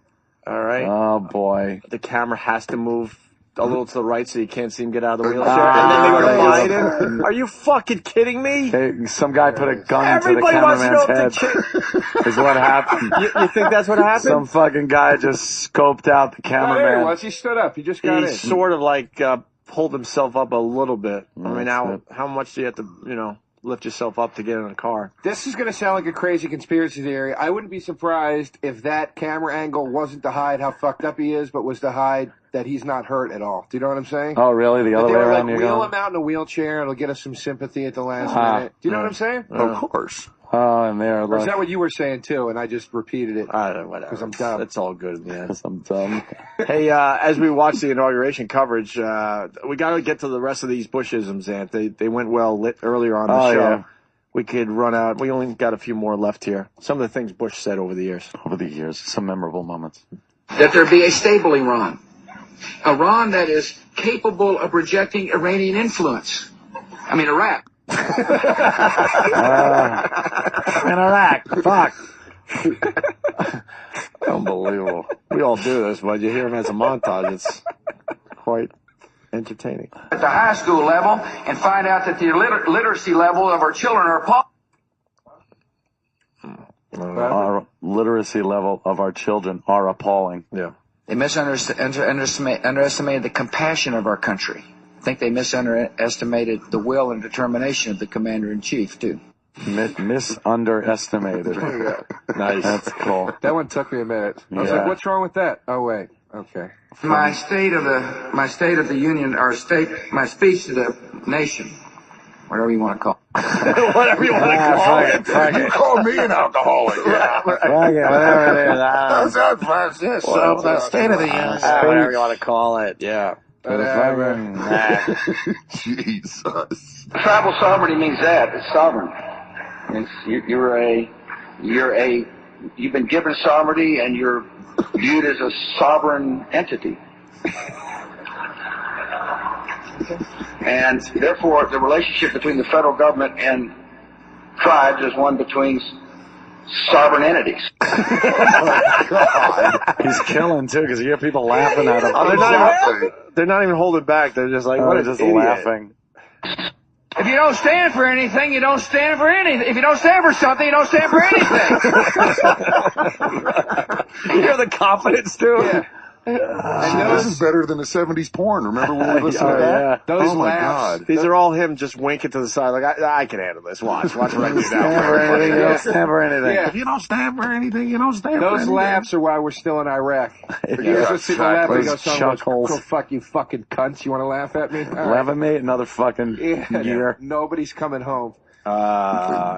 All right. Oh boy. The camera has to move a little to the right so you can't see him get out of the wheelchair. Ah, and then they go right. to Biden. Are you fucking kidding me? Hey, some guy put a gun Everybody to the wants to know cameraman's if head. Dick Cheney... Is what happened. You think that's what happened? Some fucking guy just scoped out the Oh, there he cameraman. was. He stood up. He just got He in. sort of like pulled himself up a little bit. I mean, That's how much do you have to, lift yourself up to get in a car. This is going to sound like a crazy conspiracy theory. I wouldn't be surprised if that camera angle wasn't to hide how fucked up he is, but was to hide that he's not hurt at all. Do you know what I'm saying? Oh, really? The other way around? Like, wheel him out in a wheelchair. It'll get us some sympathy at the last minute. Do you know what I'm saying? Of course. Oh, and there. Or is that what you were saying too? And I just repeated it. I don't know, whatever. Because I'm dumb. It's all good in the end. Because I'm dumb. Hey, as we watch the inauguration coverage, we got to get to the rest of these Bushisms, Ant. They went well earlier on the show. Yeah. We could run out. We only got a few more left here. Some of the things Bush said over the years. Some memorable moments. That there be a stable Iran. Iran that is capable of rejecting Iranian influence. I mean, Iraq. In Iraq. Fuck. Unbelievable. We all do this, but you hear him as a montage. It's quite entertaining. At the high school level and find out that the literacy level of our children are appalling. Our literacy level of our children are appalling. Yeah. They underestimated the compassion of our country. I think they misunderestimated the will and determination of the commander-in-chief, too. Misunderestimated. Nice. That's cool. That one took me a minute. I was like, what's wrong with that? Oh, wait. Okay. My state of the union, or my speech to the nation, whatever you want to call it. Whatever you want to call it. You call me an alcoholic. Yeah. Whatever it is. So the state of the union. Whatever you want to call it. Yeah. Jesus. Tribal sovereignty means that. It's sovereign. It's, you've been given sovereignty and you're viewed as a sovereign entity. And therefore, the relationship between the federal government and tribes is one between sovereign entities. He's killing, too, because you hear people laughing at him. They're not even holding back. They're just like, what is just idiot? laughing. If you don't stand for anything, you don't stand for anything. If you don't stand for something, you don't stand for anything. You hear the confidence, too? Yeah. This is better than the 70s porn. Remember when we listened to that? Yeah. Those Oh, my laughs. God. These are all him just winking to the side like, I can handle this. Watch what I do Stand for now. anything, you don't stand for anything. Yeah. If you don't stand for anything, you don't stand for Those anything. laughs are why we're still in Iraq. You guys see the laugh and go, chuckles. go fuck you fucking cunts. You want to laugh at me? All right. Laugh at me, another fucking year. Nobody's coming home.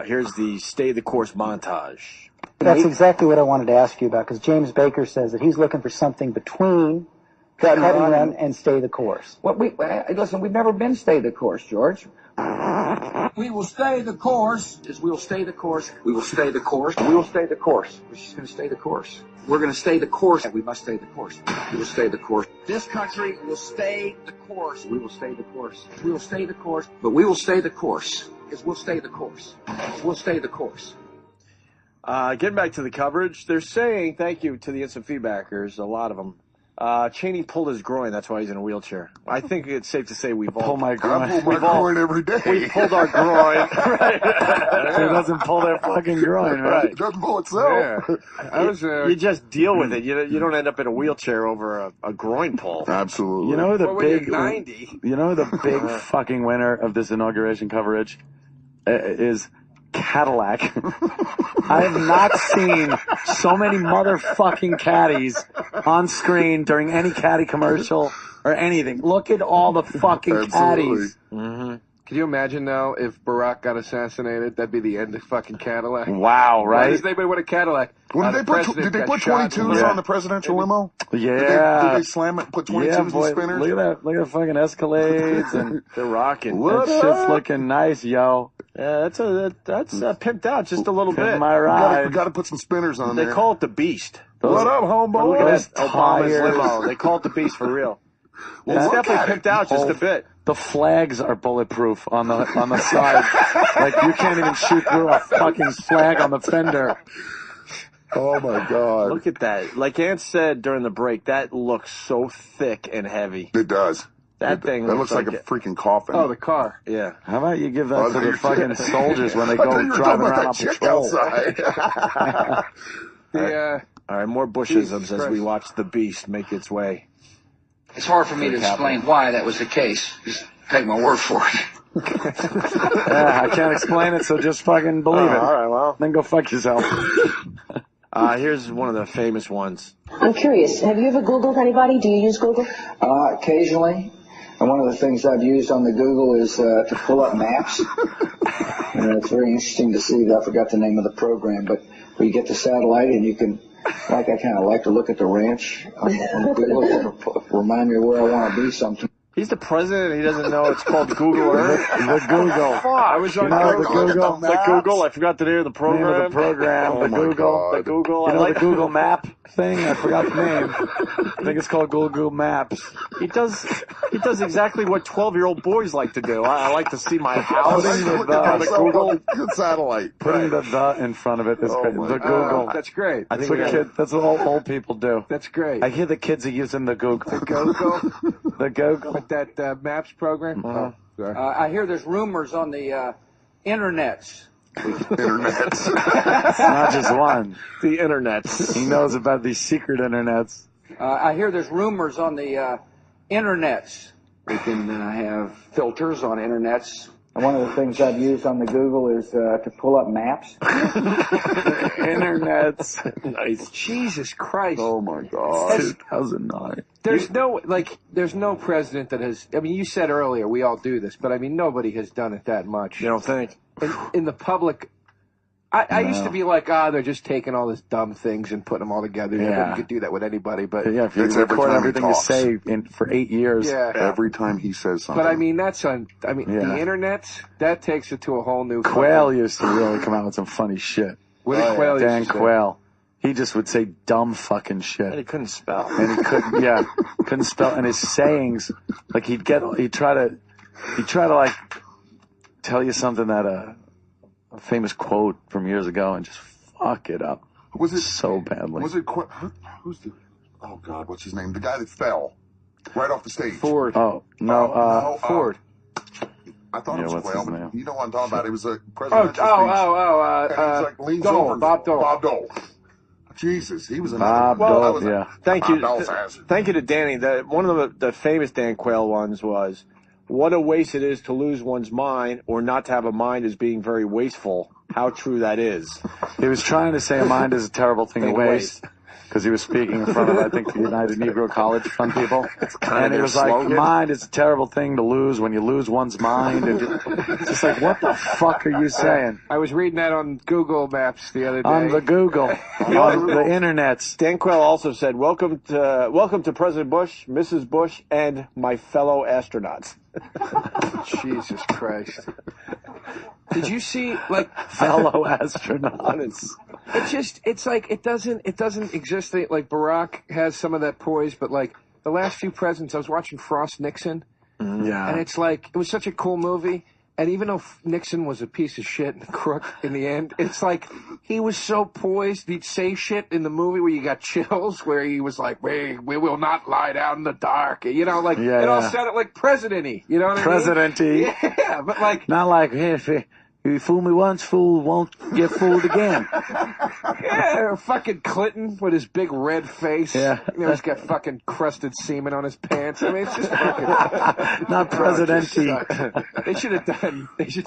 Here's the stay the course montage. That's exactly what I wanted to ask you about, because James Baker says that he's looking for something between cut and run and stay the course. Well, listen, we've never been stay the course, George. We will stay the course. We will stay the course. We will stay the course. We will stay the course. We're just going to stay the course. We're going to stay the course. We must stay the course. We will stay the course. This country will stay the course. We will stay the course. We will stay the course. But we will stay the course. Because we'll stay the course. We'll stay the course. Getting back to the coverage, they're saying thank you to the instant feedbackers, a lot of them. Cheney pulled his groin, that's why he's in a wheelchair. I think it's safe to say we've all... Pull my groin. I pull my groin every day. We pulled our groin. Right. Who doesn't pull their fucking groin, right? It doesn't pull itself. Yeah. You just deal with it. You don't end up in a wheelchair over a groin pull. Absolutely. You know the Well, when big... you're 90. You know the big fucking winner of this inauguration coverage is Cadillac. I have not seen so many motherfucking caddies on screen during any caddy commercial or anything. Look at all the fucking caddies. Mm-hmm. Can you imagine, though, if Barack got assassinated? That'd be the end of fucking Cadillac. Wow, Why right? does anybody want a Cadillac? Did they put 22s on the presidential limo? Yeah. Did they slam it, put 22s in spinners? Look at that. Look at the fucking Escalades and They're rocking. that shit's looking nice, yo. Yeah, that's pimped out just a little bit. My ride. We got to put some spinners on They there. call it the Beast. What up, homeboy? Look at that Obama's tires. limo. They call it the Beast for real. Well, It's look definitely at pimped out just a bit. The flags are bulletproof on the side. Like you can't even shoot through a fucking flag on the fender. Oh my God! Look at that. Like Ant said during the break, that looks so thick and heavy. It does. That thing That looks like a freaking coffin. Oh, the car. Yeah. How about you give that to the you're fucking kidding. soldiers when they I thought go you were driving talking about around on that chick patrol? outside. All right, more Bushisms as we watch the Beast make its way. It's hard for me to explain why that was the case. Just take my word for it. Yeah, I can't explain it, so just fucking believe it. All right, well. Then go fuck yourself. Here's one of the famous ones. I'm curious. Have you ever Googled anybody? Do you use Google? Occasionally. And one of the things I've used on the Google is to pull up maps. It's very interesting to see. I forgot the name of the program, but where you get the satellite and you can, I kind of like to look at the ranch on Google to remind me where I want to be sometimes. He's the president. He doesn't know it's called Google Earth. The Google. Fuck. I was on Google. The Google. I forgot the name of the program. Name of the program. Oh the my Google. God. The Google. You know the Google Map thing? I forgot the name. I think it's called Google Maps. He does exactly what 12-year-old boys like to do. I like to see my house. The Google. satellite. Putting the in front of it is great. The Google. That's great. I think that's what all old people do. That's great. I hear the kids are using the Google. The Google? The Google. With that Maps program? Uh-huh. Sorry. I hear there's rumors on the internets. Internets. It's not just one. The internets. He knows about these secret internets. I hear there's rumors on the internets. We can have filters on internets. And one of the things I've used on the Google is to pull up maps. Internets. Nice. Jesus Christ. Oh my God. 2009. There's no president that has, I mean, you said earlier, we all do this, but I mean, nobody has done it that much. You don't think? In the public, I used to be like, they're just taking all these dumb things and putting them all together. Yeah. Nobody could do that with anybody, but Yeah, if you It's every record time he everything you talks. say for 8 years. yeah. Every time he says something. But I mean, the Yeah. internet, that takes it to a whole new. Quail used to really come out with some funny shit. What did Quail used Dan to say? Quail. He just would say dumb fucking shit. And he couldn't spell. And he couldn't spell. And his sayings, like he'd try to like tell you something that a famous quote from years ago and just fuck it up. was it so badly? Was it who's the? Oh God, what's his name? The guy that fell right off the stage. Ford. Oh no, Ford. I thought Yeah, it was what's Quail, his but name? you know what I'm talking about. It was a presidential speech. And he's like leans Dole, over. Bob Dole. Bob Dole. Jesus, he was Bob another. Dole, yeah. Thank you. Bob Dole says. Thank you to Danny. One of the famous Dan Quayle ones was, "What a waste it is to lose one's mind, or not to have a mind is being very wasteful." How true that is. He was trying to say a mind is a terrible thing to waste. Because he was speaking in front of, I think, the United Negro College Fund people. And he was like, mind is a terrible thing to lose when you lose one's mind. And just like, what the fuck are you saying? I was reading that on Google Maps the other day. On the Google. On the internets. Dan Quayle also said, welcome to President Bush, Mrs. Bush, and my fellow astronauts. Jesus Christ. Did you see, like, fellow astronauts? It doesn't exist. Like, Barack has some of that poise, but like the last few presidents, I was watching Frost Nixon. Yeah. And it's like, it was such a cool movie. And even though Nixon was a piece of shit and a crook in the end, it's like, he was so poised. He'd say shit in the movie where you got chills, where he was like, we will not lie down in the dark. You know, like, it all sounded like president-y. You know what I mean? President-y. Yeah, but like. Not like, hey, if you fool me once, fool won't get fooled again. Yeah, fucking Clinton with his big red face. Yeah. You know, he's got fucking crusted semen on his pants. I mean, it's just fucking. Not president-y. They should have done. You should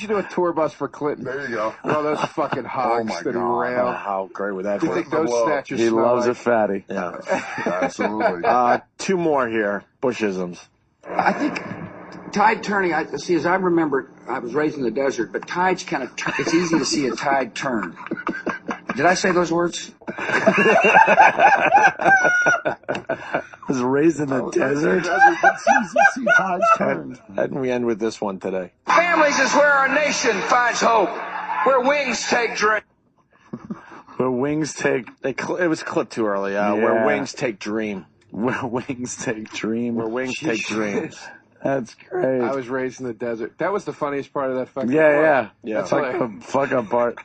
do a tour bus for Clinton. There you go. All those fucking hogs my that he God. railed. How great would that Do you be? think those snatchers He smell loves like? a fatty. Yeah. Absolutely. Two more here. Bushisms. I think tide turning, as I remember, I was raised in the desert, but tides kind of, it's easy to see a tide turn. Did I say those words? Was raised in the desert. And we end with this one today. Families is where our nation finds hope, where wings take dream. Where wings take. It was clipped too early. Where wings take dream. Where wings take dream. Where wings take dreams. That's great. I was raised in the desert. That was the funniest part of that fucking. Yeah. That's like the fuck up part.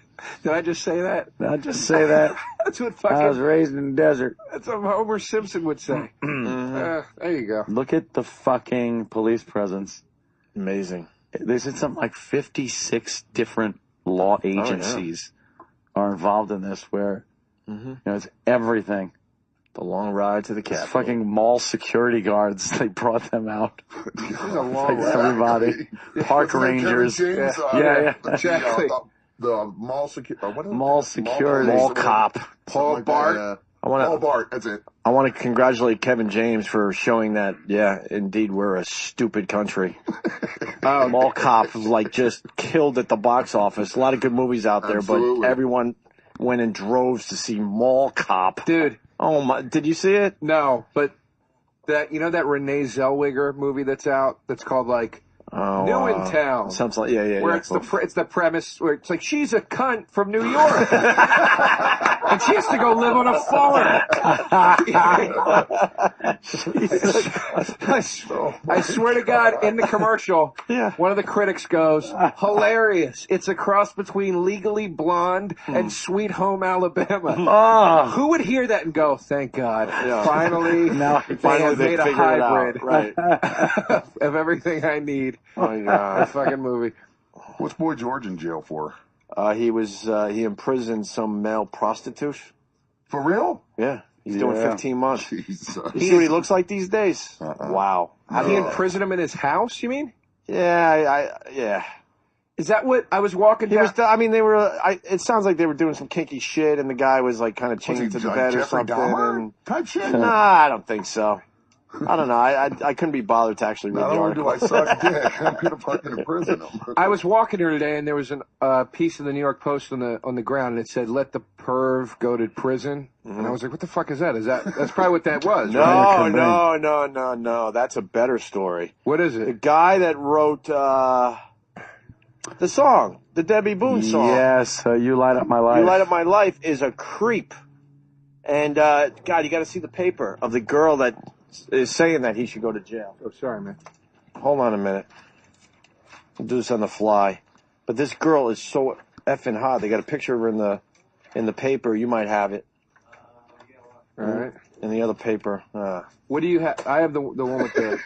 Did I just say that? I just say that. That's what fucking. I was raised in the desert. That's what Homer Simpson would say. There you go. Look at the fucking police presence. Amazing. They said something like 56 different law agencies are involved in this where, you know, it's everything. The long ride to the It's Capitol. fucking mall security guards. They brought them out. This is a long ride. Everybody. Park Wasn't that rangers. Kevin James, Yeah. Exactly. The mall security. Mall security. Mall cop. Paul Bart. Paul Bart, that's it. I want to congratulate Kevin James for showing that, yeah, indeed, we're a stupid country. Mall Cop was like just killed at the box office. A lot of good movies out there, Absolutely. but everyone went in droves to see Mall Cop. Dude. Oh my! Did you see it? No, but that that Renee Zellweger movie that's out that's called like New in Town. Sounds like yeah. Where it's the premise where it's like she's a cunt from New York and she has to go live on a farm. I swear to God, in the commercial, one of the critics goes, "Hilarious! It's a cross between Legally Blonde and Sweet Home Alabama." Who would hear that and go, "Thank God, finally, Finally they made a figured hybrid it out." Right. of everything I need." Oh my God. That fucking movie. What's Boy George in jail for? He imprisoned some male prostitute. For real? Yeah. He's doing 15 months. Jesus. You see what he looks like these days? Wow. He imprisoned him in his house, you mean? Yeah, yeah. Is that what I was walking down? They were. It sounds like they were doing some kinky shit, and the guy was like kind of chained to the bed or Jeffrey something. Dahmer type shit? Nah, I don't think so. I don't know. I couldn't be bothered to actually read Not the only article. do I suck dick, I'm going to fucking imprison him. I was walking here today, and there was a piece in the New York Post on the ground, and it said, "Let the perv go to prison." And I was like, "What the fuck is that? That's probably what that was." right? No. That's a better story. What is it? The guy that wrote the song, the Debbie Boone song. Yes, You Light Up My Life. You Light Up My Life is a creep. And, God, you got to see the paper of the girl that is saying that he should go to jail. Oh, sorry, man. Hold on a minute. We'll do this on the fly. But this girl is so effing hot. They got a picture of her in the paper. You might have it. All right. In the other paper. What do you have? I have the one with the...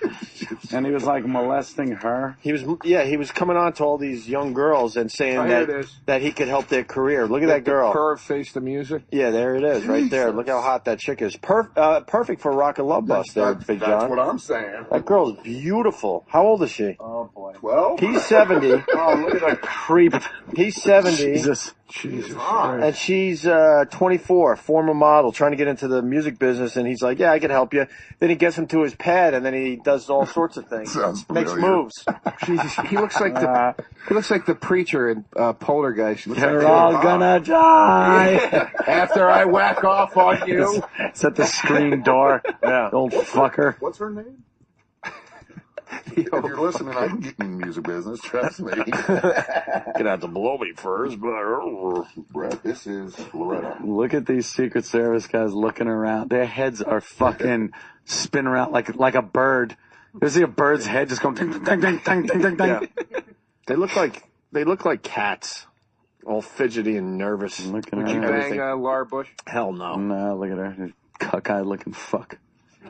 And he was like molesting her. He was coming on to all these young girls and saying here it is. that he could help their career. Look at that girl. Perv face the music. Yeah, there it is, right there. Look how hot that chick is. Perfect for Rock and Love Bus there, Big John. That's what I'm saying. That girl is beautiful. How old is she? Oh, boy. 12? He's 70. Oh, look at that creep. He's 70. Jesus. And she's 24, former model, trying to get into the music business. And he's like, "Yeah, I can help you." Then he gets him to his pad, and then he does all sorts of things. Sounds Makes familiar. moves. Jesus, he looks like the preacher in Poltergeist. They're all gonna die. After I whack off on you. It's at the screen door. Yeah. Old fucker. What's her name? If you're listening, I can get in the music business. Trust me. Gonna have to blow me first, but Brett, this is Loretta. Look at these Secret Service guys looking around. Their heads are fucking spinning around like a bird. You see a bird's head just going ding, ding, ding, ding, ding, ding, ding. yeah. They look like cats, all fidgety and nervous. Looking Would you around. bang Laura Bush? Hell no. No, look at her. Cockeyed looking fuck.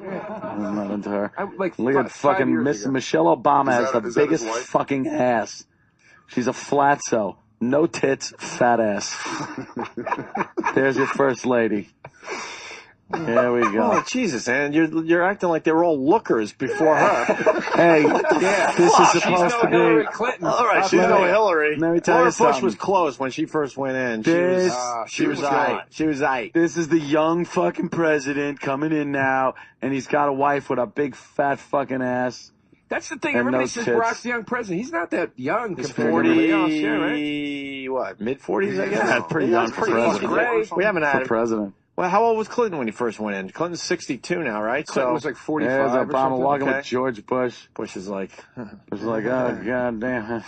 I'm not into her. Like Look at 5 fucking years Miss ago. Michelle Obama has the is that his biggest wife? fucking ass. She's a flatso. No tits, fat ass. There's your first lady. There we go. Oh Jesus, and you're acting like they were all lookers before her. Hey, this is She's supposed no to Hillary be. Clinton. All right, she's no Hillary. Let me tell Laura you Bush something. was close when she first went in. This- She was aight. She was aight. This is the young fucking president coming in now, and he's got a wife with a big fat fucking ass. That's the thing. And Everybody no says tits. Barack's the young president. He's not that young He's compared to everybody else. 40, Yeah, right? what, mid-40s, I guess? Yeah, pretty young That's for pretty president. great. We haven't For had it. president. Well, how old was Clinton when he first went in? Clinton's 62 now, right? Clinton was like 45 There's or Obama something. walking Okay. with George Bush. Bush is like, Bush is like, oh, god damn.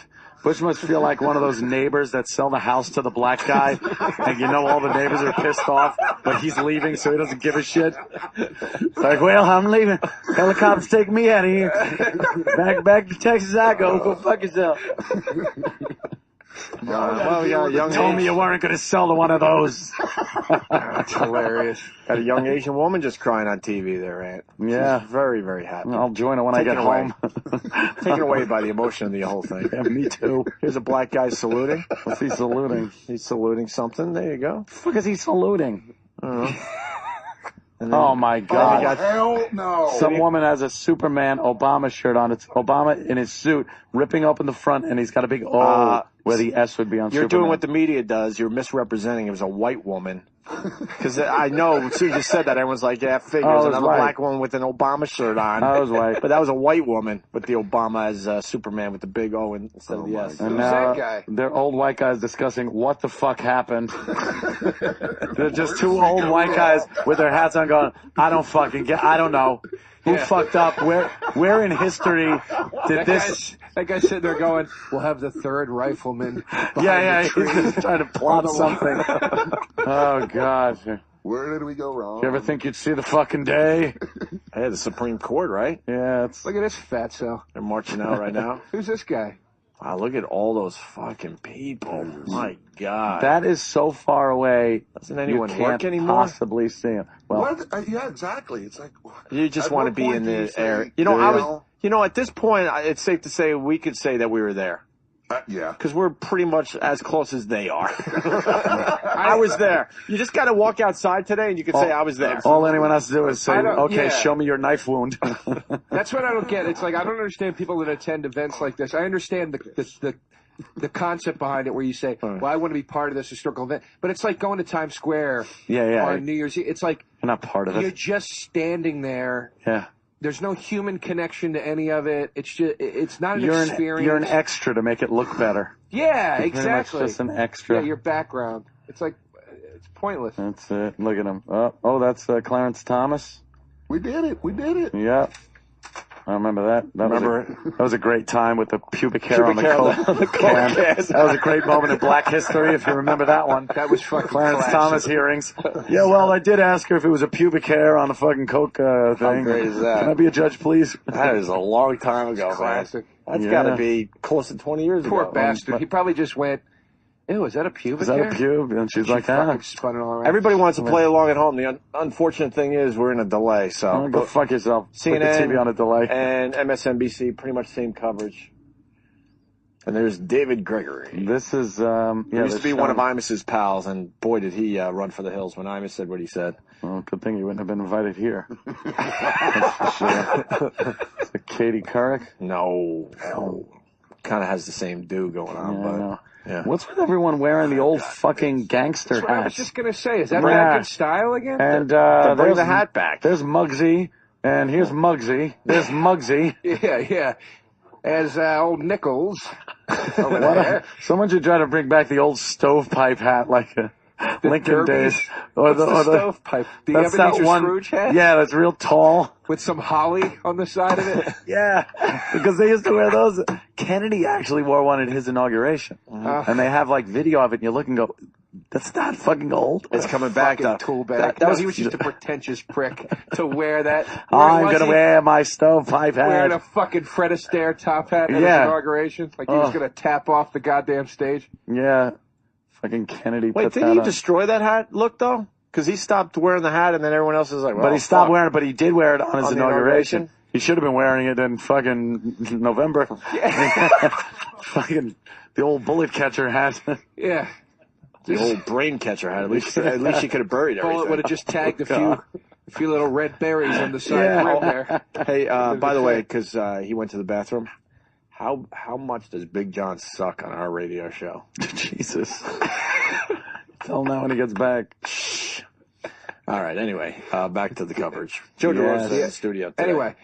Bush must feel like one of those neighbors that sell the house to the black guy. And you know all the neighbors are pissed off, but he's leaving so he doesn't give a shit. It's like, well, I'm leaving. Helicopter's taking me out of here. Back to Texas I go. Go fuck yourself. well, yeah, You young told me you weren't going to sell to one of those. That's hilarious. Got a young Asian woman just crying on TV there, Aunt. Yeah. She's very, very happy. I'll join her when I Taken get away. home. Taken away by the emotion of the whole thing. Yeah, me too. Here's a black guy saluting. What's he saluting? He's saluting something. There you go. The fuck is he saluting? And then, Oh my God! Hell no. Some woman has a Superman Obama shirt on. It's Obama in his suit, ripping open the front, and he's got a big O where the S would be on You're Superman. doing what the media does. You're misrepresenting. It was a white woman. Because I know, as soon as you said that, everyone's like, yeah, figures. Another black woman with an Obama shirt on. I was white. But that was a white woman with the Obama as Superman with the big O instead of the S. And now they're old white guys discussing what the fuck happened. They're just two old white guys with their hats on going, I don't know. Who fucked up? Where in history did this... That guy's sitting there going, we'll have the third rifleman. Yeah, he's just trying to plot something. Oh, God. Where did we go wrong? You ever think you'd see the fucking day? Hey, the Supreme Court, right? Yeah. Look at this fatso. They're marching out right now. Who's this guy? Wow, look at all those fucking people. My God. That is so far away. Doesn't anyone you work can't anymore? Possibly see him. Well, yeah, exactly. It's like you just at want to what be point in do you the say, air. At this point, it's safe to say we could say that we were there. Yeah. Because we're pretty much as close as they are. I was there. You just got to walk outside today and you can say I was there. All anyone has to do is say, okay, show me your knife wound. That's what I don't get. It's like, I don't understand people that attend events like this. I understand the concept behind it where you say, well, I want to be part of this historical event. But it's like going to Times Square on New Year's Eve. It's like you're not part of it. You're just standing there. Yeah. There's no human connection to any of it. It's just, it's not an experience. You're an extra to make it look better. Yeah, You're exactly. Pretty much just an extra. Yeah, your background. It's like, it's pointless. That's it. Look at him. Oh, that's Clarence Thomas. We did it. Yep. I remember that. That was a great time with the pubic hair on the Coke can. That was a great moment in Black history, if you remember that one. That was fucking Clarence Thomas hearings. Yeah, well, I did ask her if it was a pubic hair on the fucking Coke thing. How great is that? Can I be a judge, please? That is a long time ago, classic. That's got to be close to 20 years Poor ago. bastard. He probably just went, ew, is that a pubic Is that hair? a pube? And she's like, spun it all around. Everybody wants to play along at home. The unfortunate thing is we're in a delay. So go fuck yourself. Put the TV on a delay. And MSNBC, pretty much same coverage. And there's David Gregory. This is, he used to be one of Imus's pals, and boy, did he run for the hills when Imus said what he said. Well, good thing he wouldn't have been invited here. That's for sure. Is it Katie Couric? No. Kind of has the same do going on, but. Yeah. What's with everyone wearing the old fucking gangster That's what I was hats? just going to say. Is that back in style again? And bring the hat back. There's Muggsy, and here's Muggsy. There's Muggsy. Yeah. As old Nichols over there. Someone should try to bring back the old stovepipe hat like Lincoln days. Or the stovepipe? The Ebenezer Scrooge hat? Yeah, that's real tall. With some holly on the side of it? Yeah, because they used to wear those. Kennedy actually wore one at his inauguration. And they have like video of it, and you look and go, that's not fucking old. It's coming back, though. Tool back. He was just a pretentious prick to wear that. I'm going to wear my stovepipe hat. Wearing a fucking Fred Astaire top hat at his inauguration. Like he was going to tap off the goddamn stage. Yeah. Fucking Kennedy. Wait, didn't he destroy that hat look, though? Because he stopped wearing the hat, and then everyone else is like, well, but he stopped wearing it, but he did wear it on his inauguration. He should have been wearing it in fucking November. Fucking the old bullet catcher hat. Yeah. The old brain catcher hat. At least she could have buried everything. Bullet would have just tagged a few little red berries on the side rim there. Hey, by the way, because he went to the bathroom, how much does Big John suck on our radio show? Jesus. Tell him that when he gets back. All right, anyway, back to the coverage. Joe DeRosa in the studio today. Anyway.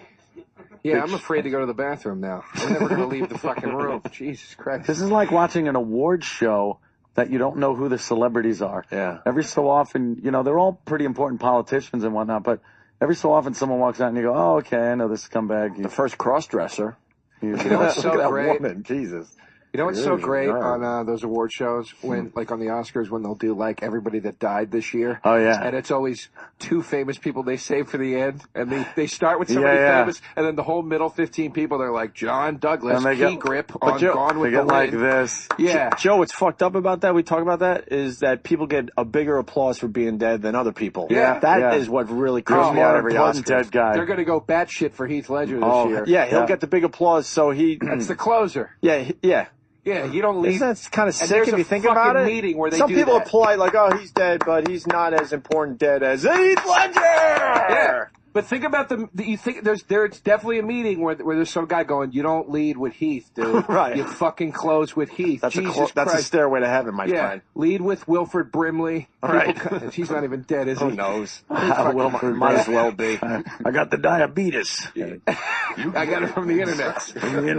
Yeah, I'm afraid to go to the bathroom now. I'm never going to leave the fucking room. Jesus Christ. This is like watching an award show that you don't know who the celebrities are. Yeah. Every so often, they're all pretty important politicians and whatnot, but every so often someone walks out and you go, oh, okay, I know this scumbag. The first cross-dresser. You know what's so great? Woman, Jesus. You know what's so great on those award shows when, like on the Oscars, when they'll do like everybody that died this year. Oh yeah. And it's always two famous people they save for the end, and they start with somebody famous, and then the whole middle 15 people they're like John Douglas, key grip on Gone with the Wind. Like this. Yeah. Joe, what's fucked up about that? We talk about that is that people get a bigger applause for being dead than other people. Yeah. That is what really creeps me out every Oscar. Dead guy. They're going to go batshit for Heath Ledger this year. Yeah, he'll get the big applause. So that's the closer. Yeah. Yeah, you don't leave. Isn't that kind of And sick there's if a you think about fucking it? meeting where they Some do people that. are polite, like, oh, he's dead, but he's not as important dead as Heath Ledger. Yeah. But think about you think there's definitely a meeting where there's some guy going, you don't lead with Heath, dude. Right. You fucking close with Heath. That's Jesus that's a Christ. stairway to heaven, my friend. Lead with Wilford Brimley. Right. He's not even dead, is he? Who knows? Wilford Might as well be. I got the diabetes. I got it from the internet. From the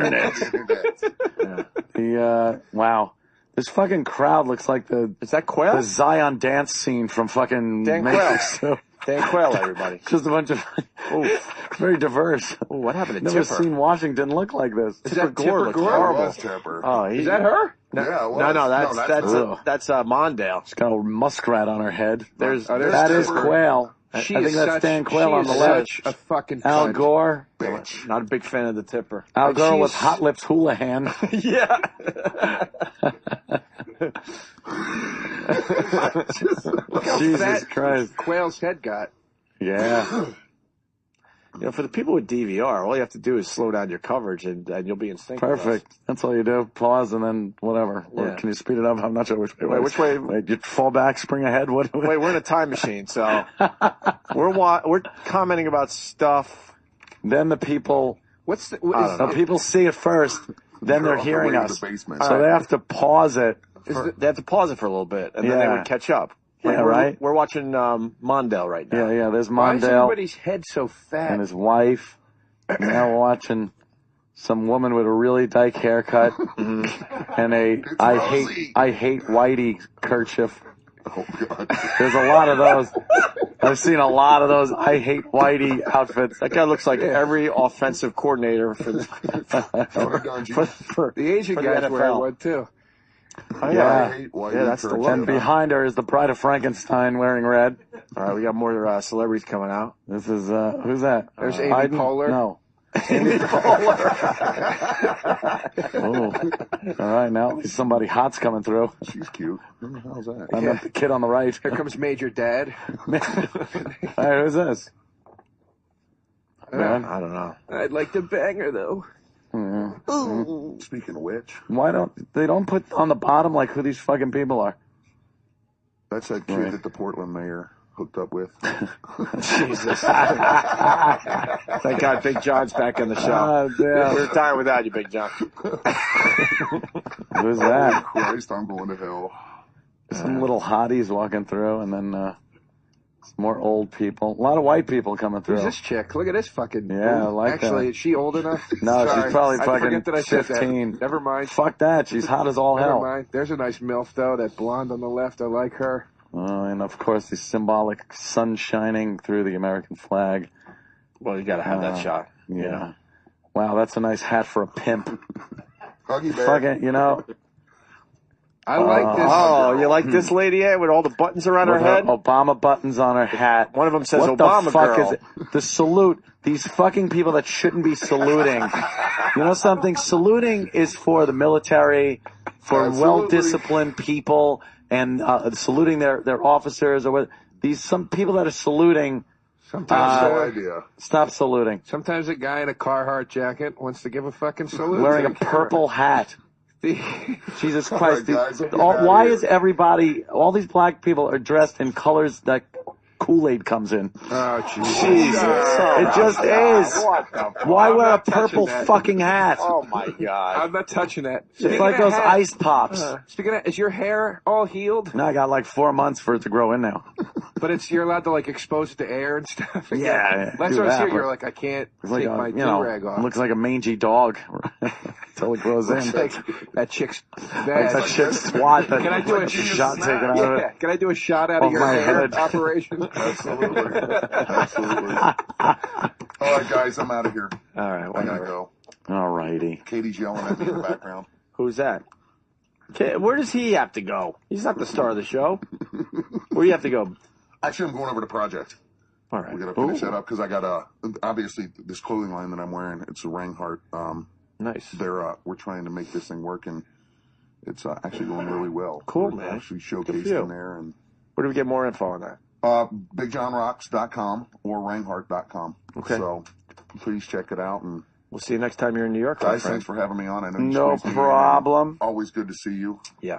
internet. Wow. This fucking crowd looks like the Quail? The Zion dance scene from fucking Dan Matrix. Quail. Dan Quail, everybody. Just a bunch of very diverse. Ooh, what happened to Never Tipper? seen Washington look like this. Tipper Gore looks horrible. Oh, Is that her? That's Mondale. She's got a muskrat on her head. There's that is Tipper. Quail. She I think is that's such- Dan Quail on the she is left. such a fucking Al cunt. Gore. Not a big fan of the Tipper. Al Gore she's- with Hot Lips Houlihan. Yeah. Jesus Christ. Quail's head got. Yeah. You know, for the people with DVR, all you have to do is slow down your coverage, and you'll be in sync. with us. Perfect. That's all you do. Pause and then whatever. Or Yeah. can you speed it up? I'm not sure which way. Wait, which way? Wait, you fall back, spring ahead. What? Wait, we're in a time machine, so we're commenting about stuff. Then the people. What's the? People see it first. Then they're hearing us. So they have to pause it. They have to pause it for a little bit, and then they Yeah. would catch up. Yeah, right. We're watching Mondale right now. Yeah. There's Why is Mondale everybody's head so fat? and his wife. Now we're watching some woman with a really dyke haircut and I hate Whitey kerchief. Oh, God. There's a lot of those. I've seen a lot of those I hate Whitey outfits. That guy looks like every offensive coordinator for the Asian for the guys wear NFL. one too. Yeah. That's the look. And behind her is the Bride of Frankenstein wearing red. All right, we got more celebrities coming out. This is who's that? There's Amy Biden? Poehler. No. Amy Poehler. Oh. All right, now at least somebody hot's coming through. She's cute. Who the hell's that? I meant the kid on the right. Here comes Major Dad. Hey, who's this? Man. I don't know. I'd like to bang her though. Mm-hmm. Speaking of which, Why don't they put on the bottom like who these fucking people are? that's that kid that the Portland mayor hooked up with. Jesus. Thank God Big John's back in the show. Oh, damn. We're retired without you, Big John. Who's that? Christ, I'm going to hell. Some little hotties walking through, and then some more old people. A lot of white people coming through. Who's this chick? Look at this fucking. Yeah, I like Actually, that. is she old enough? No, Sorry. she's probably I fucking forget that I said 15. That. Never mind. Fuck that. She's hot as all Never hell. mind. There's a nice MILF though. That blonde on the left. I like her. And of course, the symbolic sun shining through the American flag. Well, you got to have that shot. Yeah. Wow, that's a nice hat for a pimp. Huggy bear. Fucking, I like this. Oh, you like this lady with all the buttons around her with head? Obama buttons on her hat. One of them says What Obama the fuck girl. is it? The salute. These fucking people that shouldn't be saluting. You know something? Saluting is for the military, for Absolutely. well-disciplined people, and saluting their officers or what. Some people that are saluting. Sometimes, No idea. Stop saluting. sometimes a guy in a Carhartt jacket wants to give a fucking salute. Wearing a purple hat. Jesus Christ. guys, get Why out of here. is everybody, all these black people are dressed in colors that Kool-Aid comes in? Oh, Jesus. It just is. Why wear a purple that. fucking hat? Oh, my God. I'm not touching that. It's like those ice pops. Speaking of, is your hair all healed? No, I got like 4 months for it to grow in now. But you're allowed to like expose it to air and stuff. Yeah, That's do what I was that, hearing. You're but- like, I can't It's like take a, my do-rag off. looks like a mangy dog until it grows in. Looks like that chick's Like bad. that shit's twat that Can I do a shot taken out of it. Can I do a shot out Of of your my hair head. operation? Absolutely. Absolutely. All right, guys, I'm out of here. All right, I gotta whatever. go. All righty. Katie's yelling at me in the background. Who's that? Where does he have to go? He's not the star of the show. Where do you have to go? Actually, I'm going over to Project. All right. We got to finish that up because I got obviously this clothing line that I'm wearing. It's a Reinhardt. Nice. We're trying to make this thing work, and it's actually going really well. Cool, We're man. Actually Good for showcased you. in there, and Where do we get more info on that? BigJohnRocks.com or Reinhardt.com. Okay. So please check it out, and We'll see you next time you're in New York. Guys, thanks for having me on. I know you No squeezed me in. problem. Always good to see you. Yeah.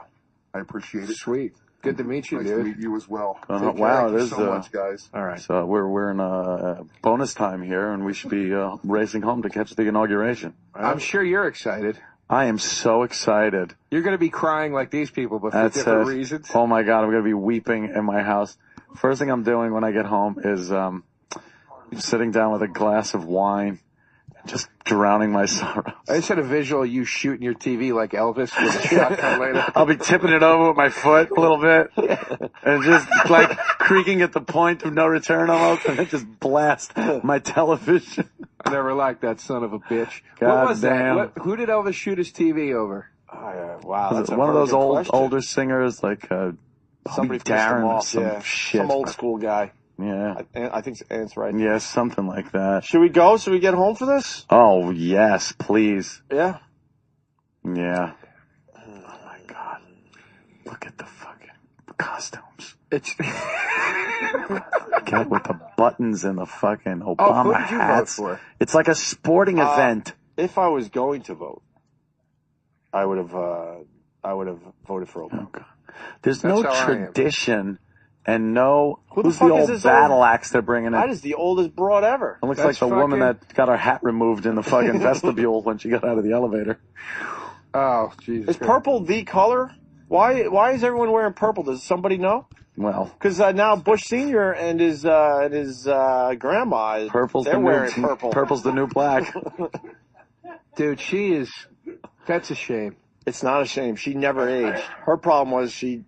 I appreciate it. Sweet. Good to meet you, Nice dude. to meet you as well. Wow, Thank it you is so much, guys. All right. So we're in bonus time here, and we should be racing home to catch the inauguration. I'm sure you're excited. I am so excited. You're going to be crying like these people, but for That's different it. reasons. Oh my God, I'm going to be weeping in my house. First thing I'm doing when I get home is sitting down with a glass of wine, just drowning my sorrows. I just had a visual of you shooting your TV like Elvis with a shotgun later. I'll be tipping it over with my foot a little bit and just like creaking at the point of no return almost, and then just blast my television. I never liked that son of a bitch. God what was damn. that? Who did Elvis shoot his TV over? Wow, that's one of those older singers like somebody Darren or off, some shit. Some old school guy. Yeah. I think it's right. Yeah, something like that. Should we go? Should we get home for this? Oh, yes, please. Yeah. Yeah. Oh, my God. Look at the fucking costumes. It's Get with the buttons and the fucking Obama Oh, who did you hats. vote for? It's like a sporting event. If I was going to vote, I would have voted for Obama. Oh, there's That's no how I am. tradition and no. Who the Who's fuck the is old this battle old- axe they're bringing in? That is the oldest broad ever. It looks like the woman that got her hat removed in the fucking vestibule when she got out of the elevator. Oh, Jesus. Is purple the color? Why is everyone wearing purple? Does somebody know? Well, Because now Bush Senior and his grandma, purple's they're the wearing new purple. Purple's the new black. Dude, she is. That's a shame. It's not a shame. She never aged. Her problem was she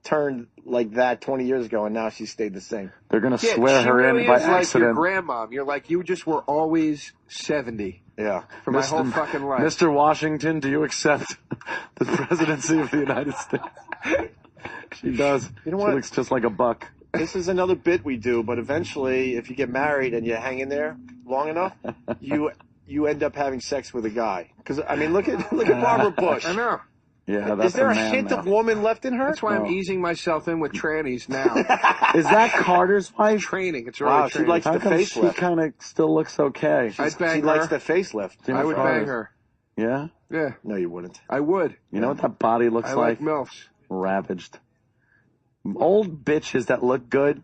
turned like that 20 years ago, and now she stayed the same. They're gonna Yeah, swear she her really in by is like your accident. grandmom. You're like, you just were always 70 Yeah. for my whole fucking life. Mr. Washington, do you accept the presidency of the United States? She does. You know She what? looks just like a buck. This is another bit we do, but eventually, if you get married and you hang in there long enough, you end up having sex with a guy. Because I mean, look at Barbara Bush. I know. Yeah, that's Is there a man hint now. of woman left in her? That's why I'm easing myself in with trannies now. Is that Carter's wife? Training. It's really Wow, she training. likes How the come she facelift. kind of still looks okay? I'd bang She her. likes the facelift. I would bang her. Yeah? Yeah, No, you wouldn't. I would. You know what that body looks I like? like MILFs. Ravaged. Old bitches that look good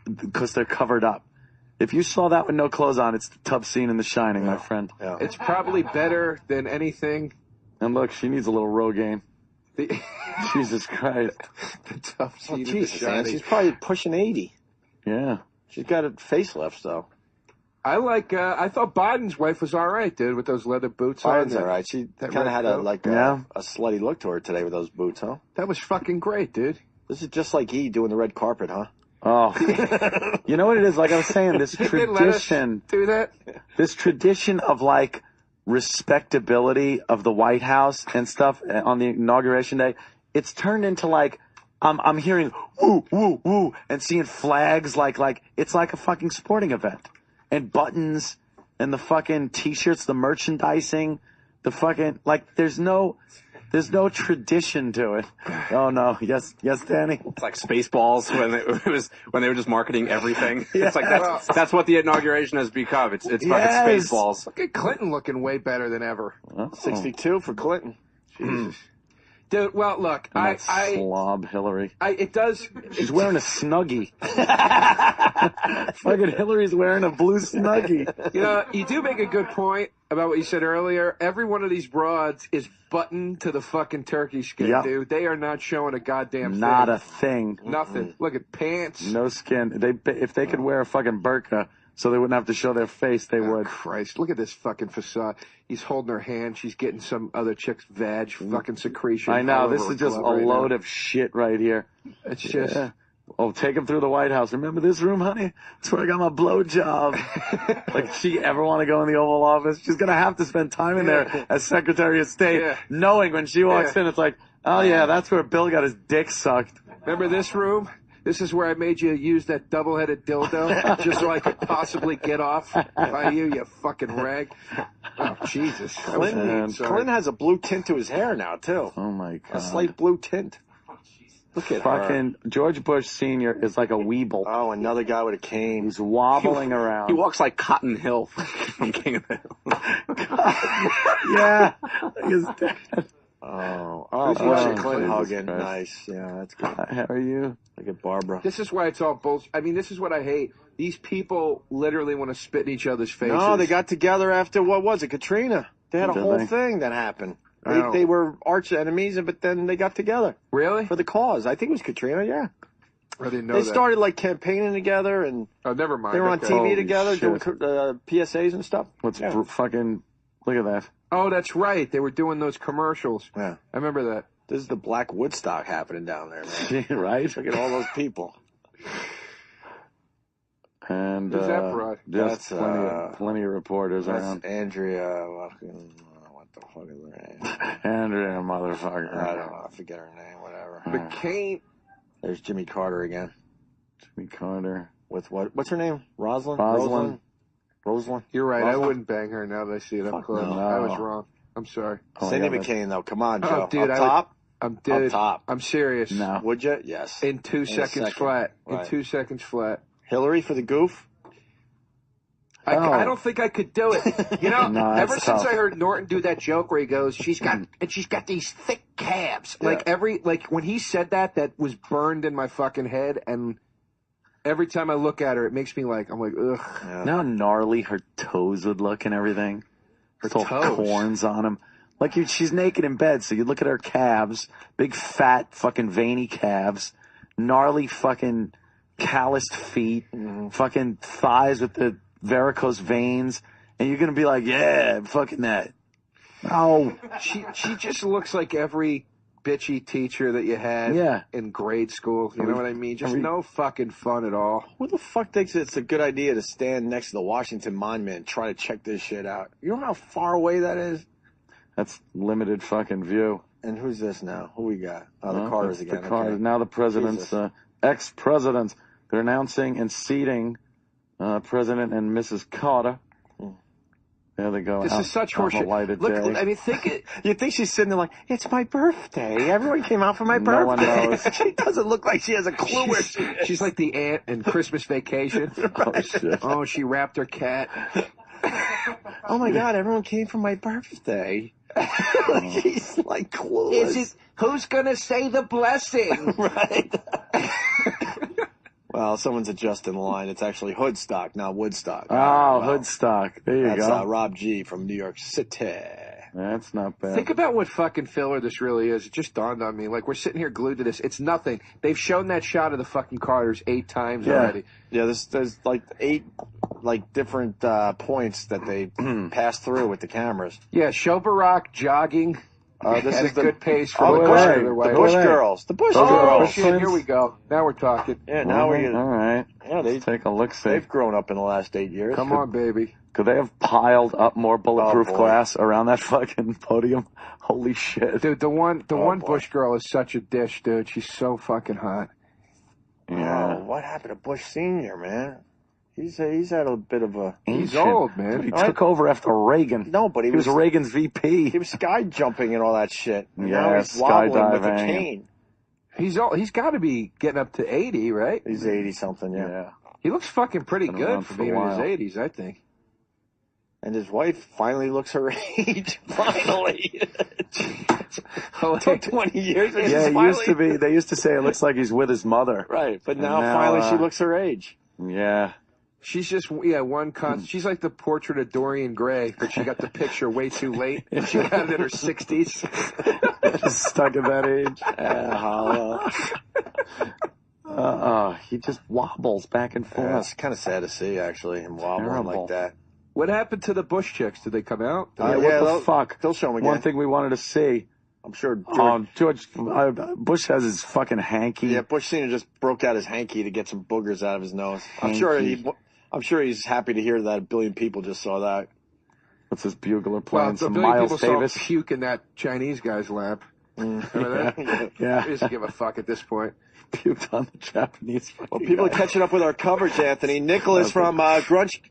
because they're covered up. If you saw that with no clothes on, it's the tub scene in The Shining, my friend. Yeah. It's probably better than anything. And look, she needs a little Rogaine. The, Jesus Christ. the tough Oh, scene of Jesus, The man. Shining. She's probably pushing 80. Yeah. She's got a facelift, though. I like. I thought Biden's wife was all right, dude, with those leather boots on. Biden's all right. She that kind of red had coat. a slutty look to her today with those boots, huh? That was fucking great, dude. This is just like E doing the red carpet, huh? Oh. You know what it is? Like I was saying, this You didn't let us tradition, do that. this tradition of like respectability of the White House and stuff on the inauguration day, it's turned into like, I'm hearing woo, woo, woo, and seeing flags like it's like a fucking sporting event. And buttons and the fucking t-shirts, the merchandising, the fucking, like there's no tradition to it. Oh no. Yes, Danny. It's like Spaceballs when they were just marketing everything. Yeah. It's like that's what the inauguration has become. It's fucking Yes. Spaceballs. Look at Clinton looking way better than ever. Oh. 62 for Clinton. Jesus. Dude, well, look, And that slob Hillary. it does. She's wearing a Snuggie. Fucking Hillary's wearing a blue Snuggie. You know, you do make a good point about what you said earlier. Every one of these broads is buttoned to the fucking turkey skin, Yep. dude. They are not showing a goddamn Not thing. a thing. Nothing. Look at pants. No skin. If they could wear a fucking burqa so they wouldn't have to show their face, they would. Christ, look at this fucking facade. He's holding her hand. She's getting some other chick's vag fucking secretion. I know. all This over is her just a glove right load now. of shit right here. It's just. Yeah. Oh, take him through the White House. Remember this room, honey? That's where I got my blowjob. Like, she ever want to go in the Oval Office? She's going to have to spend time in there as Secretary of State, knowing when she walks in, it's like, oh, yeah, that's where Bill got his dick sucked. Remember this room? This is where I made you use that double-headed dildo just so I could possibly get off by you fucking rag. Oh, Jesus. That was mean, sorry. Clinton has a blue tint to his hair now, too. Oh, my God. A slight blue tint. Look at fucking George Bush Sr. is like a weeble. Oh, another guy with a cane. He's wobbling around. He walks like Cotton Hill from King of the Hill. Yeah. His dad. Oh, Bush and Clinton hugging. Christ. Nice. Yeah, that's good. How are you? Look at Barbara. This is why it's all bullshit. I mean, this is what I hate. These people literally want to spit in each other's faces. No, they got together after, what was it, Katrina? They had a Did whole they? thing that happened. Oh. They were arch enemies, but then they got together. Really? For the cause. I think it was Katrina, yeah. I didn't know They that. started like campaigning together, and Oh, never mind. they were on Okay. TV Holy together doing shit. PSAs and stuff. Let's Yeah. fucking look at that. Oh, that's right. They were doing those commercials. Yeah. I remember that. This is the Black Woodstock happening down there, man. Right? Look at all those people. And Who's that broad? just That's, plenty of reporters That's around. Andrea, what the fuck is her name? Andrea, motherfucker. I don't know. I forget her name. Whatever. McCain. There's Jimmy Carter again. Jimmy Carter. With what? What's her name? Rosalind? Rosalind. Rosalind? You're right. I Rosalind? wouldn't bang her now that I see it up Fuck close. no. I was wrong. I'm sorry. Oh, Cindy my God, McCain, though. Come on, Oh, Joe. dude, Up top? I'm dead. Up top. I'm serious. No. Would you? Yes. In 2 seconds second. flat. Right. In 2 seconds flat. Hillary for the goof? I don't think I could do it. You know, No, ever that's since tough. I heard Norton do that joke where he goes, she's got these thick calves. Like when he said that was burned in my fucking head, and every time I look at her, it makes me like, I'm like, ugh. Yeah. You know how gnarly her toes would look and everything? Her With all toes? corns on them. Like she's naked in bed, so you look at her calves, big fat fucking veiny calves, gnarly fucking calloused feet, fucking thighs with the varicose veins, and you're gonna be like, yeah, fucking that. No. She just looks like every bitchy teacher that you had Yeah. in grade school. You know what I mean? Just no fucking fun at all. Who the fuck thinks it's a good idea to stand next to the Washington Monument and try to check this shit out? You know how far away that is? That's limited fucking view. And who's this now? Who we got? Oh, the Carters That's again. The Carters. Okay. Now the president's, ex-presidents. They're announcing and seating President and Mrs. Carter. There they go. This out, is such on a horseshit. lighted Look, day. I mean, think it. You think she's sitting there like, it's my birthday. Everyone came out for my No one birthday. knows. She doesn't look like she has a clue where she is. She's like the aunt in Christmas Vacation. Oh, shit. Oh, she wrapped her cat. Oh my God, everyone came for my birthday. She's like clueless. Is it? Who's gonna say the blessing? Right. Well, someone's adjusting the line. It's actually Hoodstock, not Woodstock. Oh, Well, Hoodstock. There you that's go. Rob G from New York City. That's not bad. Think about what fucking filler this really is. It just dawned on me. Like, we're sitting here glued to this. It's nothing. They've shown that shot of the fucking Carters 8 times already. Yeah, there's like 8 different points that they pass through with the cameras. Yeah, show Barack jogging. This at is a the good pace for Oh, the the Bush, Bush, either way. the Bush girls. The Bush Oh, girls. shit, here we go. Now we're talking. Yeah, now we're All right. Yeah, Let's take a look. See. they've grown up in the last 8 years. Come on, baby. Could they have piled up more bulletproof Oh, boy. glass around that fucking podium? Holy shit. Dude, the one boy. Bush girl is such a dish, dude. She's so fucking hot. Yeah. Oh, what happened to Bush Senior, man? He's had a bit of a. He's Ancient. old, man. He took over after Reagan. No, but He was Reagan's VP. He was sky jumping and all that shit. And Yeah, now he's wobbling with a skydiving. cane. He's old. He's got to be getting up to 80, right? He's 80 something, yeah. He looks fucking pretty Been good around for for a being in his while. 80s, I think. And his wife finally looks her age. Finally. Oh, Took 20 years. And Yeah, she's it used to be. They used to say it looks like he's with his mother. Right, but And now, now, finally she looks her age. Yeah. She's just, she's like the portrait of Dorian Gray, but she got the picture way too late. She got it in her 60s. Just stuck at that age. Hollow. He just wobbles back and forth. Yeah, it's kind of sad to see, actually, him wobbling Terrible. like that. What happened to the Bush chicks? Did they come out? Yeah, yeah, what the fuck? They'll show him again. One thing we wanted to see. I'm sure George, Bush has his fucking hanky. Yeah, Bush Senior just broke out his hanky to get some boogers out of his nose. Hanky. I'm sure he's happy to hear that a billion people just saw that. What's his bugler Well, playing? the Some billion Miles people Davis. saw puke in that Chinese guy's lap. Remember that? Yeah. He doesn't give a fuck at this point. Puked on the Japanese. Well, people are catching up with our coverage, Anthony. Nicholas from Crunch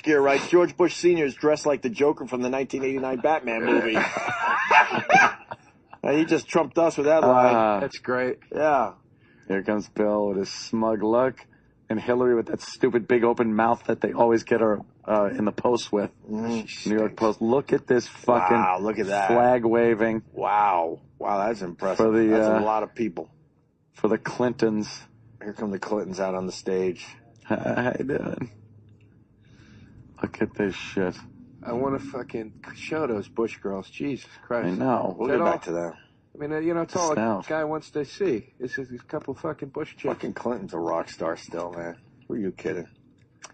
Gear writes, George Bush Sr. is dressed like the Joker from the 1989 Batman movie. He just trumped us with that line. That's great. Yeah. Here comes Bill with his smug look. And Hillary with that stupid big open mouth that they always get her in the Post with. New York Post. Look at this fucking Wow, look at that. flag waving. Wow, that's impressive. For the, that's a lot of people. For the Clintons. Here come the Clintons out on the stage. How you doing? Look at this shit. I want to fucking show those Bush girls. Jesus Christ. I know. We'll get back to that. I mean, it's all a guy wants to see. It's just a couple fucking Bush chicks. Fucking Clinton's a rock star still, man. Who are you kidding?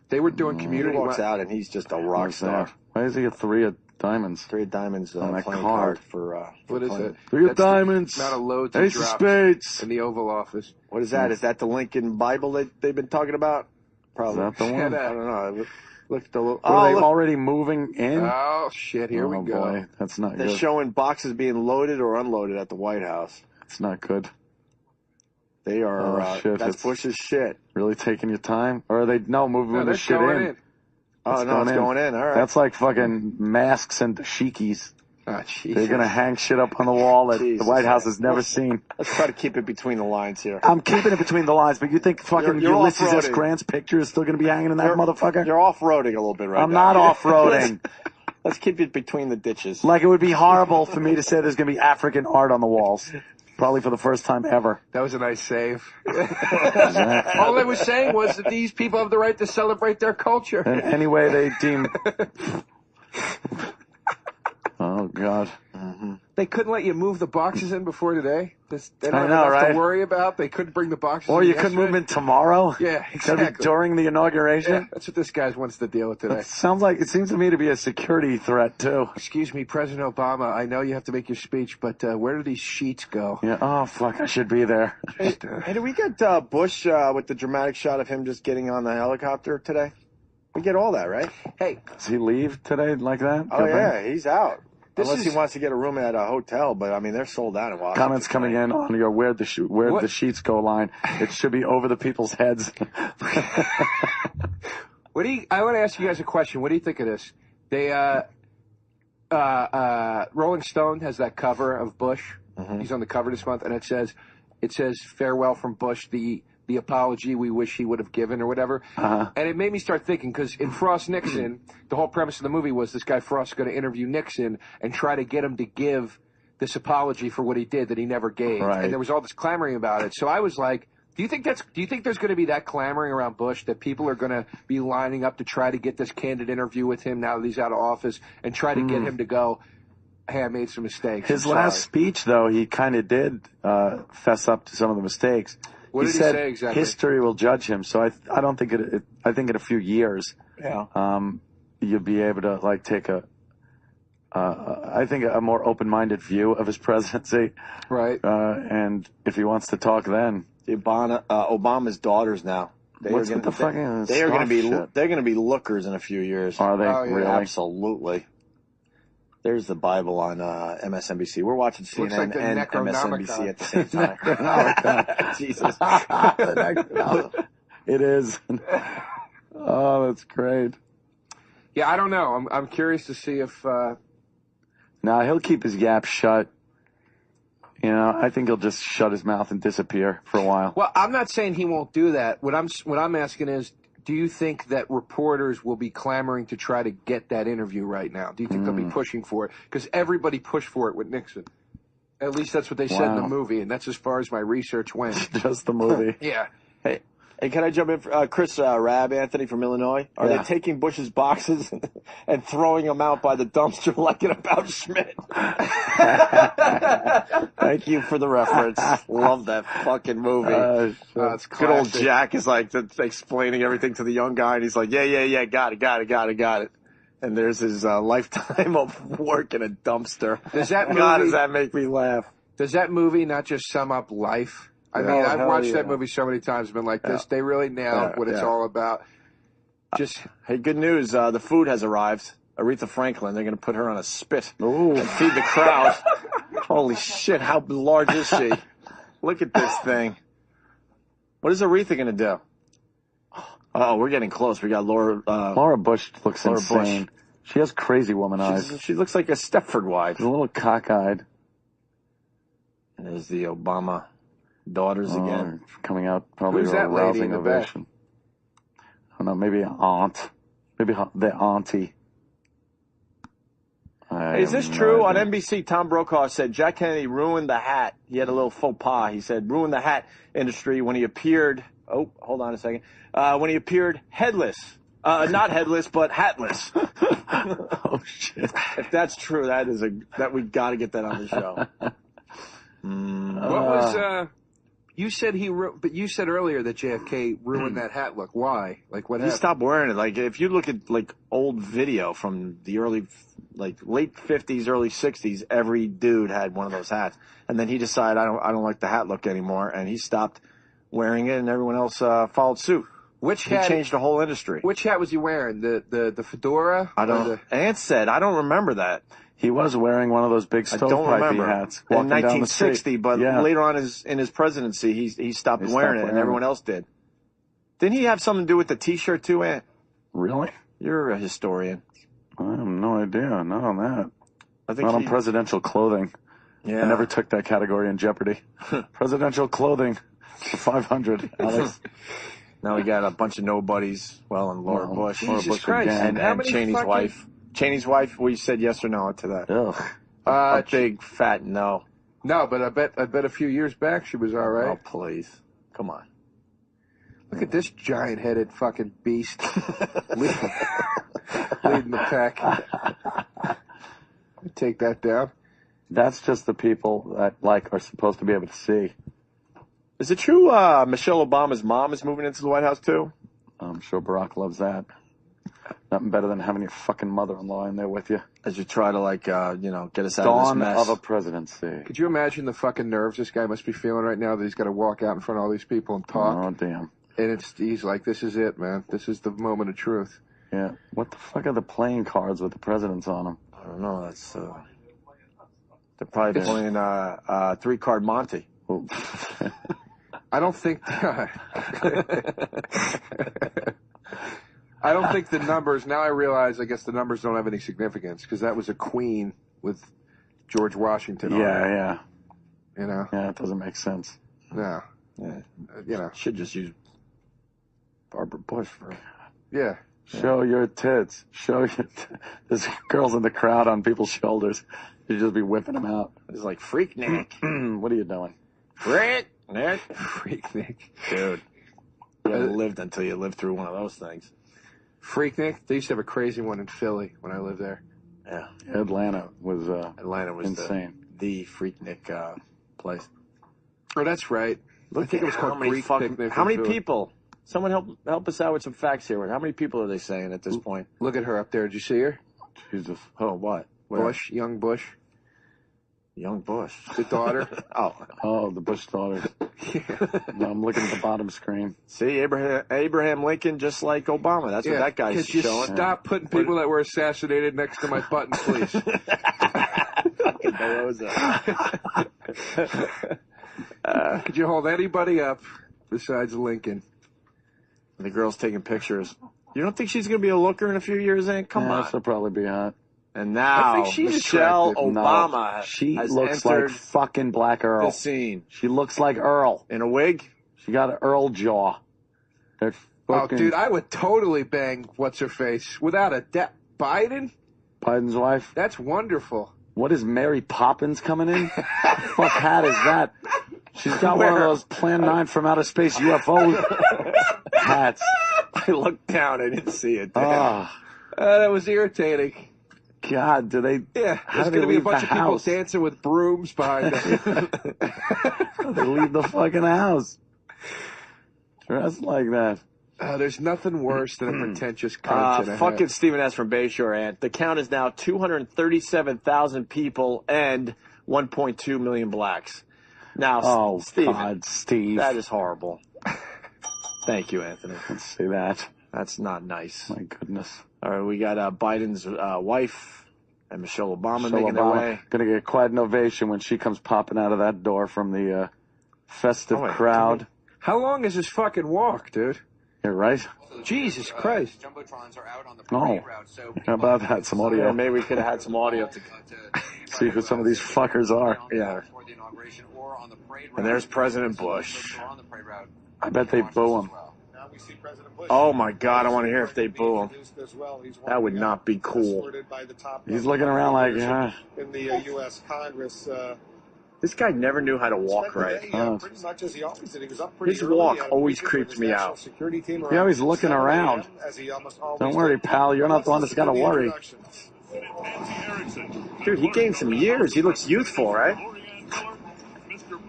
They were doing community. He walks out and he's just a rock star. Why does he get 3 of diamonds? 3 of diamonds on that playing card for what is Clinton. it? 3 of diamonds. Not a load to Ace of drop spades. in the Oval Office. What is that? Is that the Lincoln Bible that they've been talking about? Probably. Is that the one? I don't know. Looked a little. Are they already moving in? Oh shit! Here we go. Boy, that's not They're good. showing boxes being loaded or unloaded at the White House. It's not good. They are. Shit, that's Bush's shit. Really taking your time? Or are they moving the shit in? Oh no, it's going in. All right. That's like fucking masks and dashikis. Oh, They're gonna hang shit up on the wall that the White House has never seen. Let's try to keep it between the lines here. I'm keeping it between the lines, but you think fucking You're Ulysses S. off-roading. Grant's picture is still gonna be hanging in that motherfucker? You're off-roading a little bit right I'm now. not off-roading. Let's keep it between the ditches. Like it would be horrible for me to say there's gonna be African art on the walls. Probably for the first time ever. That was a nice save. All I was saying was that these people have the right to celebrate their culture. And any way they deem. Oh God. They couldn't let you move the boxes in before today. They don't I have know, enough right? to worry about. They couldn't bring the boxes Or in you could yesterday. move in tomorrow. Yeah, It's gotta be exactly. during the inauguration. Yeah, that's what this guy wants to deal with today. It seems to me to be a security threat too. Excuse me, President Obama. I know you have to make your speech, but where do these sheets go? Yeah. Oh fuck! I should be there. Hey, did we get Bush with the dramatic shot of him just getting on the helicopter today? We get all that, right? Hey, does he leave today like that? Oh yeah, he's out. This Unless is- he wants to get a room at a hotel, but I mean they're sold out in Washington. Comments coming in on your where the sheets go line. It should be over the people's heads. What do you? I want to ask you guys a question. What do you think of this? They, Rolling Stone has that cover of Bush. He's on the cover this month, and it says farewell from Bush, the apology we wish he would have given or whatever. And it made me start thinking, because in Frost Nixon, the whole premise of the movie was this guy Frost going to interview Nixon and try to get him to give this apology for what he did that he never gave. Right. And there was all this clamoring about it. So I was like, do you think there's going to be that clamoring around Bush, that people are going to be lining up to try to get this candid interview with him now that he's out of office and try to get him to go, hey, I made some mistakes. His I'm last sorry. speech, though, he kind of did fess up to some of the mistakes. What did he said say exactly? history will judge him. So I don't think I think in a few years, you'll be able to like take I think a more open-minded view of his presidency. Right. And if he wants to talk then. Obama's daughters now. What's with the fucking They are going to be shit? they're going to be lookers in a few years. Are they? Oh, yeah. Really? Absolutely. There's the Bible on MSNBC. We're watching Looks CNN like the and Necronomicon. MSNBC at the same time. Jesus. It is. Oh, that's great. Yeah, I don't know. I'm curious to see if Now he'll keep his gap shut. You know, I think he'll just shut his mouth and disappear for a while. Well, I'm not saying he won't do that. What I'm asking is, do you think that reporters will be clamoring to try to get that interview right now? Do you think they'll be pushing for it? Because everybody pushed for it with Nixon. At least that's what they said in the movie, and that's as far as my research went. Just the movie. Yeah. Hey, can I jump in? Chris Rabb, Anthony from Illinois. Are they taking Bush's boxes and throwing them out by the dumpster like it about Schmidt? Thank you for the reference. Love that fucking movie. It's Good old classic. Jack is like explaining everything to the young guy, and he's like, yeah, got it. And there's his lifetime of work in a dumpster. Does that God, movie- does that make me laugh? Does that movie not just sum up life? I mean, I've watched that movie so many times and been like, this, they really nailed what it's all about. Hey, good news. The food has arrived. Aretha Franklin, they're going to put her on a spit and feed the crowd. Holy shit, how large is she? Look at this thing. What is Aretha going to do? Oh, we're getting close. We got Laura Bush looks Laura insane. Bush. She has crazy woman eyes. She looks like a Stepford wife. She's a little cockeyed. There's the Obama daughters again. Coming out probably Who's with a that lady in rousing the back? ovation. I don't know, maybe an aunt. Maybe their auntie. Hey, is this true? On NBC, Tom Brokaw said Jack Kennedy ruined the hat. He had a little faux pas. He said ruined the hat industry when he appeared. Oh, hold on a second. When he appeared headless. Not headless, but hatless. Oh, shit. If that's true, that we got to get that on the show. What was, you said but you said earlier that JFK ruined that hat look. Why? Like, what He happened? stopped wearing it. Like, if you look at, like, old video from the late 50s, early 60s, every dude had one of those hats. And then he decided, I don't like the hat look anymore, and he stopped wearing it, and everyone else followed suit. He changed the whole industry. Which hat was he wearing? The fedora? Ant said, I don't remember that. He was wearing one of those big stovepipey hats. In walking down the 1960, street. but Yeah. later on in his presidency, he stopped wearing it, and everyone else did. Didn't he have something to do with the T-shirt too, Ant? Really? You're a historian. I have no idea. Not on that. I think Not on presidential clothing. Yeah. I never took that category in Jeopardy. Presidential clothing for 500, Alex. Now we got a bunch of nobodies. Well, and Laura Bush. Jesus Christ. And Cheney's wife. Cheney's wife, we said yes or no to that. Ugh. A big fat no. No, but I bet a few years back she was all right. Oh, please. Come on. Look at this giant-headed fucking beast leading the pack. Take that down. That's just the people that are supposed to be able to see. Is it true Michelle Obama's mom is moving into the White House too? I'm sure Barack loves that. Nothing better than having your fucking mother-in-law in there with you. As you try to get us out Dawn of this mess. of a presidency. Could you imagine the fucking nerves this guy must be feeling right now that he's got to walk out in front of all these people and talk? Oh, damn. And he's like, this is it, man. This is the moment of truth. Yeah. What the fuck are the playing cards with the presidents on them? I don't know. That's they're probably playing 3-card Monte. I don't think. I don't think the numbers. Now I realize. I guess the numbers don't have any significance because that was a queen with George Washington. Yeah. You know. Yeah, it doesn't make sense. No. Yeah. You know. Should just use Barbara Bush for. Yeah. Show your tits. There's girls in the crowd on people's shoulders. You just be whipping them out. It's like Freak Nick. What are you doing? Freak Nick. Freak Nick. Dude. You haven't lived until you lived through one of those things. Freak Nick. They used to have a crazy one in Philly when I lived there. Yeah. Atlanta was insane. The Freak Nick place. Oh, that's right. I think it was called Greek Picnic. How many people? Someone help us out with some facts here. How many people are they saying at this point? Look at her up there. Did you see her? Jesus. Oh, what? Where? Bush, young Bush. Young Bush. The daughter. Oh, the Bush daughter. No, I'm looking at the bottom screen. See, Abraham Lincoln, just like Obama. That's what that guy's Could you showing. stop putting people that were assassinated next to my button, please? Could you hold anybody up besides Lincoln? The girl's taking pictures. You don't think she's going to be a looker in a few years, Come on. She'll probably be hot. And now, I think she's Michelle attractive. Obama No, she has looks like entered fucking Black Earl. the scene. She looks like Earl. In a wig? She got an Earl jaw. They're fucking... Oh, dude, I would totally bang what's-her-face without a doubt. Biden? Biden's wife? That's wonderful. What is Mary Poppins coming in? What the fuck hat is that? She's got one of those Plan 9 from outer space UFO hats. I looked down. I didn't see it. Oh, That was irritating. God, do they... Yeah, How there's do they going to be a leave bunch the of people house? dancing with brooms behind them. They leave the fucking house. Dressed like that. There's nothing worse than a pretentious cunt in a Fucking hat. Stephen S. from Bayshore, Ant. The count is now 237,000 people and 1.2 million blacks. Now, Oh, Stephen, God, Steve. that is horrible. Thank you, Anthony. Let's see that. That's not nice. My goodness. All right, we got Biden's wife and Michelle Obama Michelle making their Obama way. Gonna get quite an ovation when she comes popping out of that door from the festive crowd. How long is this fucking walk, dude? You're right. Jesus Christ. Oh, how about that? Some audio. Yeah, maybe we could have had some audio. See who some of these fuckers are. Yeah. And there's President Bush. I bet they boo him. Oh my God, I want to hear if they boo him. That would not be cool. He's looking around like, yeah. In the U.S. Congress. This guy never knew how to walk right. Pretty much as he always did. He was up pretty His early, walk always creeps me out. Yeah, he's looking around. Don't worry, pal. You're not the one that's got to worry. Dude, he gained some years. He looks youthful, right?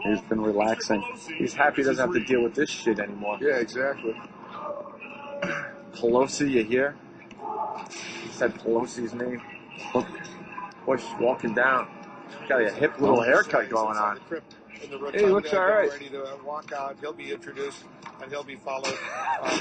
He's been relaxing. He's happy he doesn't have to deal with this shit anymore. Yeah, exactly. Pelosi, you hear? He said Pelosi's name. Look, Bush walking down. Got a hip little haircut going on. Hey, he looks all right. Ready to walk out. He'll be introduced, and he'll be followed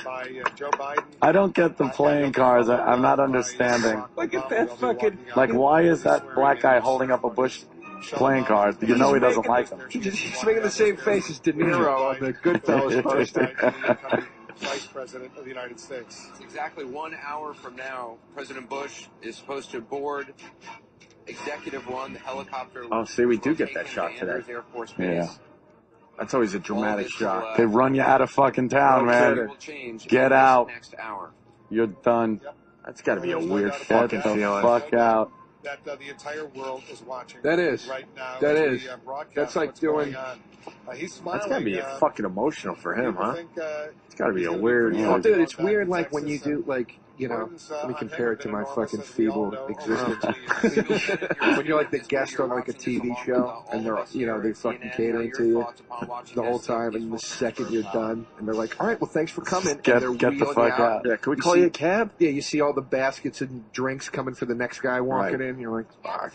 by Joe Biden. I don't get the playing cards. I'm not understanding. Look at that fucking... Like, why is that black guy holding up a Bush playing card? You know he doesn't like them. He's making the same face as De Niro on the Goodfellas poster. Vice President of the United States. It's exactly 1 hour from now, President Bush is supposed to board Executive One, the helicopter. Oh, see, we do get that shot today. Air Force Base. Yeah. That's always a dramatic shot. They run you out of fucking town, man. Get out. Next hour. You're done. That's got to be a weird Get fucking the feeling. fuck out. That the entire world is watching. That is. Right now. That is. Broadcast That's like what's doing... going on. He's smiling. That's got to be fucking emotional for him, huh? It's got to be a weird... Oh, dude, it's weird, like, when you do, like, you know, let me compare it to my fucking feeble existence. When you're, like, the guest on, like, a TV show, and they're, you know, they're fucking catering to you the whole time, and the second you're done, and they're like, all right, well, thanks for coming. Get and they're the wheeling fuck you out. Yeah, can we call you a cab? Yeah, you see all the baskets and drinks coming for the next guy walking Right. in, you're like, fuck.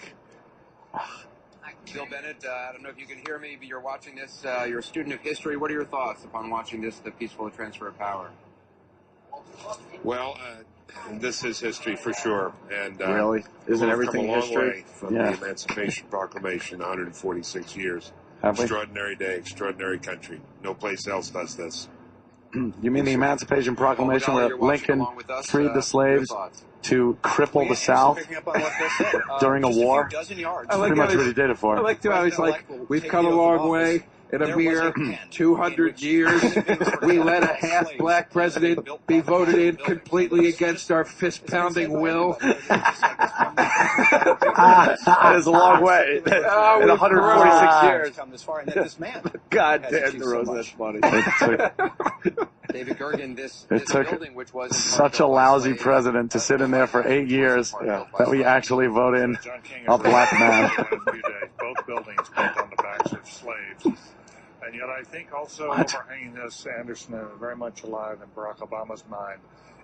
Bill Bennett, I don't know if you can hear me, but you're watching this. You're a student of history. What are your thoughts upon watching this, the peaceful transfer of power? Well, this is history for sure. And Really? Isn't everything come a long history? way from the Emancipation Proclamation, 146 years. Have we? Extraordinary day, extraordinary country. No place else does this. You mean the Emancipation Proclamation where Lincoln freed the slaves to cripple the South during a war? That's pretty much what he did it for. I like to always like, we've come a long way. In a mere 200 years, we let a half-black president be voted in completely against our fist-pounding will. That is a long way. In 146 years. Come this far, and then this man. God damn, DeRosa, that's funny. David Gergen, this It took building, which was such a lousy president to sit in there for 8 years that we actually vote in a black man. Both buildings built on the backs of slaves. And yet I think also overhanging this, Anderson, very much alive in Barack Obama's mind,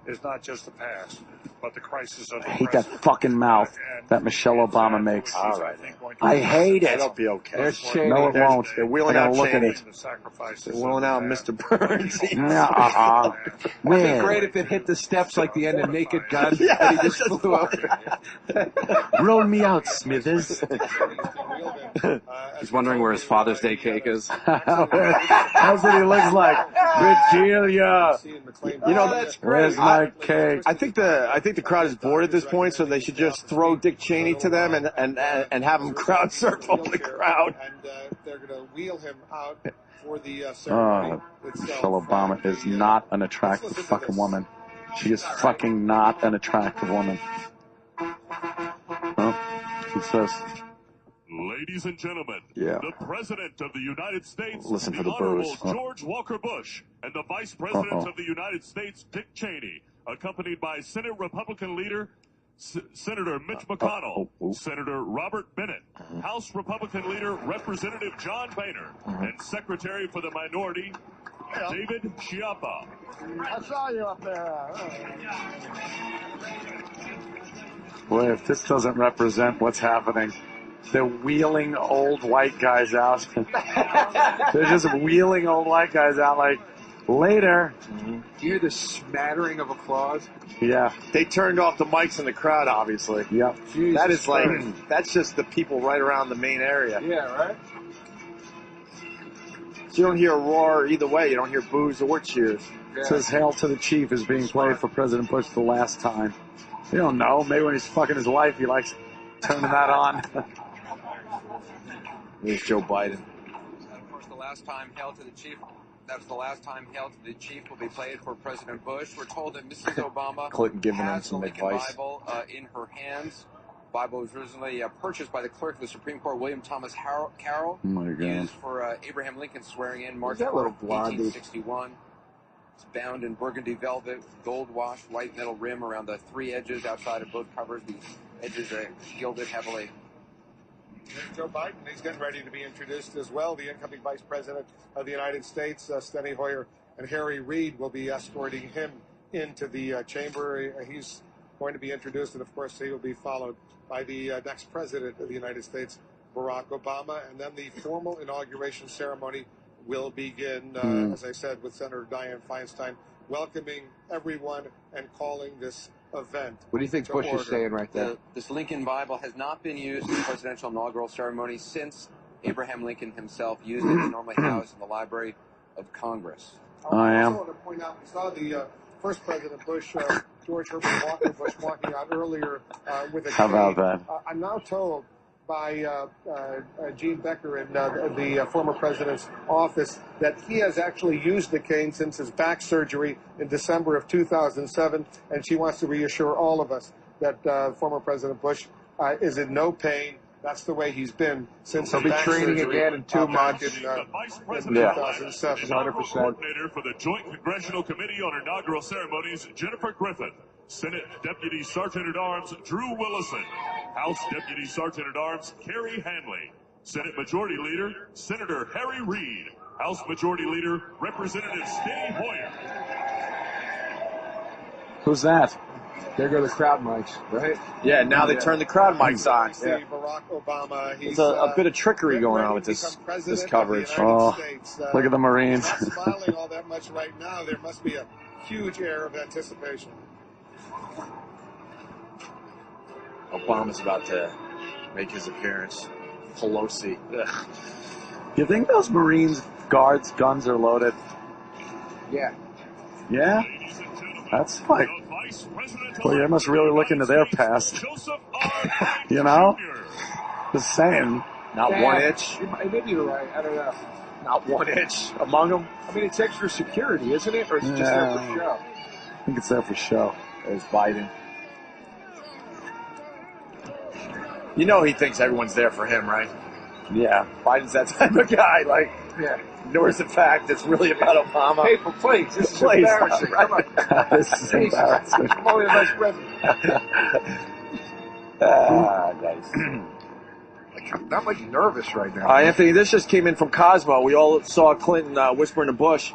is not just the past, but the crisis of the I hate that fucking mouth that Michelle Obama makes. All right. I hate it. It'll be okay. There's Cheney. No, it won't. They're wheeling I out gotta look at Cheney. it. They're wheeling out Mr. Burns. It'd be great if it hit the steps like the end of Naked Gun, and he just flew over. Roll me out, Smithers. He's wondering where his Father's Day cake is. That's what he looks like. Virginia. You know, that's Where's my cake? I think the crowd is bored at this point, so they should just throw Dick Cheney to them and have him crowd circle the crowd. And they're going to wheel him out for the ceremony itself. Michelle Obama is not an attractive fucking woman. She is fucking not an attractive woman. Well, who says? Ladies and gentlemen, the President of the United States, Listen for the Honorable booze. George Walker Bush, and the Vice President of the United States, Dick Cheney, accompanied by Senate Republican leader Senator Mitch McConnell, Senator Robert Bennett, House Republican leader Representative John Boehner, and Secretary for the Minority, David Chiappa. I saw you up there. Boy, if this doesn't represent what's happening, they're wheeling old white guys out. They're just wheeling old white guys out like, later. You hear the smattering of applause? Yeah. They turned off the mics in the crowd, obviously. Yep. That is like, that's just the people right around the main area. Yeah, right? So you don't hear a roar either way. You don't hear boos or cheers. It says Hail to the Chief is being played for President Bush the last time. You don't know. Maybe when he's fucking his wife, he likes turning that on. There's Joe Biden. And of course, the last time Hail to the Chief. That's the last time Hail to the Chief will be played for President Bush. We're told that Mrs. Obama Clinton giving him has the some Lincoln advice. Bible in her hands. The Bible was originally purchased by the clerk of the Supreme Court, William Thomas Carroll, Oh my God. used for Abraham Lincoln's swearing in March that 4th, little blondie? 1861. It's bound in burgundy velvet with gold-washed white metal rim around the three edges outside of both covers. The edges are gilded heavily. There's Joe Biden. He's getting ready to be introduced as well. The incoming Vice President of the United States, Steny Hoyer, and Harry Reid will be escorting him into the chamber. He's going to be introduced, and of course, he will be followed by the next President of the United States, Barack Obama. And then the formal inauguration ceremony will begin, as I said, with Senator Dianne Feinstein welcoming everyone and calling this event. What do you think Bush is saying right there? This Lincoln Bible has not been used in the presidential inaugural ceremony since Abraham Lincoln himself used it. It's normally housed in the Library of Congress. I also want to point out, we saw the first President Bush, George Herbert Walker Bush, walking out earlier with a How about that? I'm now told by Gene Becker in the former president's office that he has actually used the cane since his back surgery in December of 2007, and she wants to reassure all of us that former President Bush is in no pain. That's the way he's been since He'll his be back training surgery again in 2 months. in Vice President 2007. Inaugural Coordinator for the Joint Congressional Committee on Inaugural Ceremonies, Jennifer Griffin. Senate Deputy Sergeant-at-Arms, Drew Willison. House Deputy Sergeant-at-Arms, Kerry Hanley. Senate Majority Leader, Senator Harry Reid. House Majority Leader, Representative Steny Hoyer. Who's that? There go the crowd mics, right? Yeah, now they turn the crowd mics on. See Barack Obama. There's a bit of trickery going on with this coverage. Oh, look at the Marines. Not smiling all that much right now. There must be a huge air of anticipation. Obama's about to make his appearance. Pelosi. Ugh. You think those Marines guards' guns are loaded? Yeah. Yeah? That's like, well, you must really look into their past. You know? Just saying. Not Yeah, 1 inch. Maybe you're right. I don't know. Not 1 inch among them. I mean, it's extra security, isn't it? Or is it just there for show? I think it's there for show. There's Biden. You know he thinks everyone's there for him, right? Yeah. Biden's that type of guy. Like, Yeah. ignores the fact it's really about Obama. Hey, for please, this is Please, embarrassing. Come on. This is embarrassing. I'm only the vice president. Nice. I'm like nervous right now. Anthony, this just came in from Cosmo. We all saw Clinton whispering to Bush.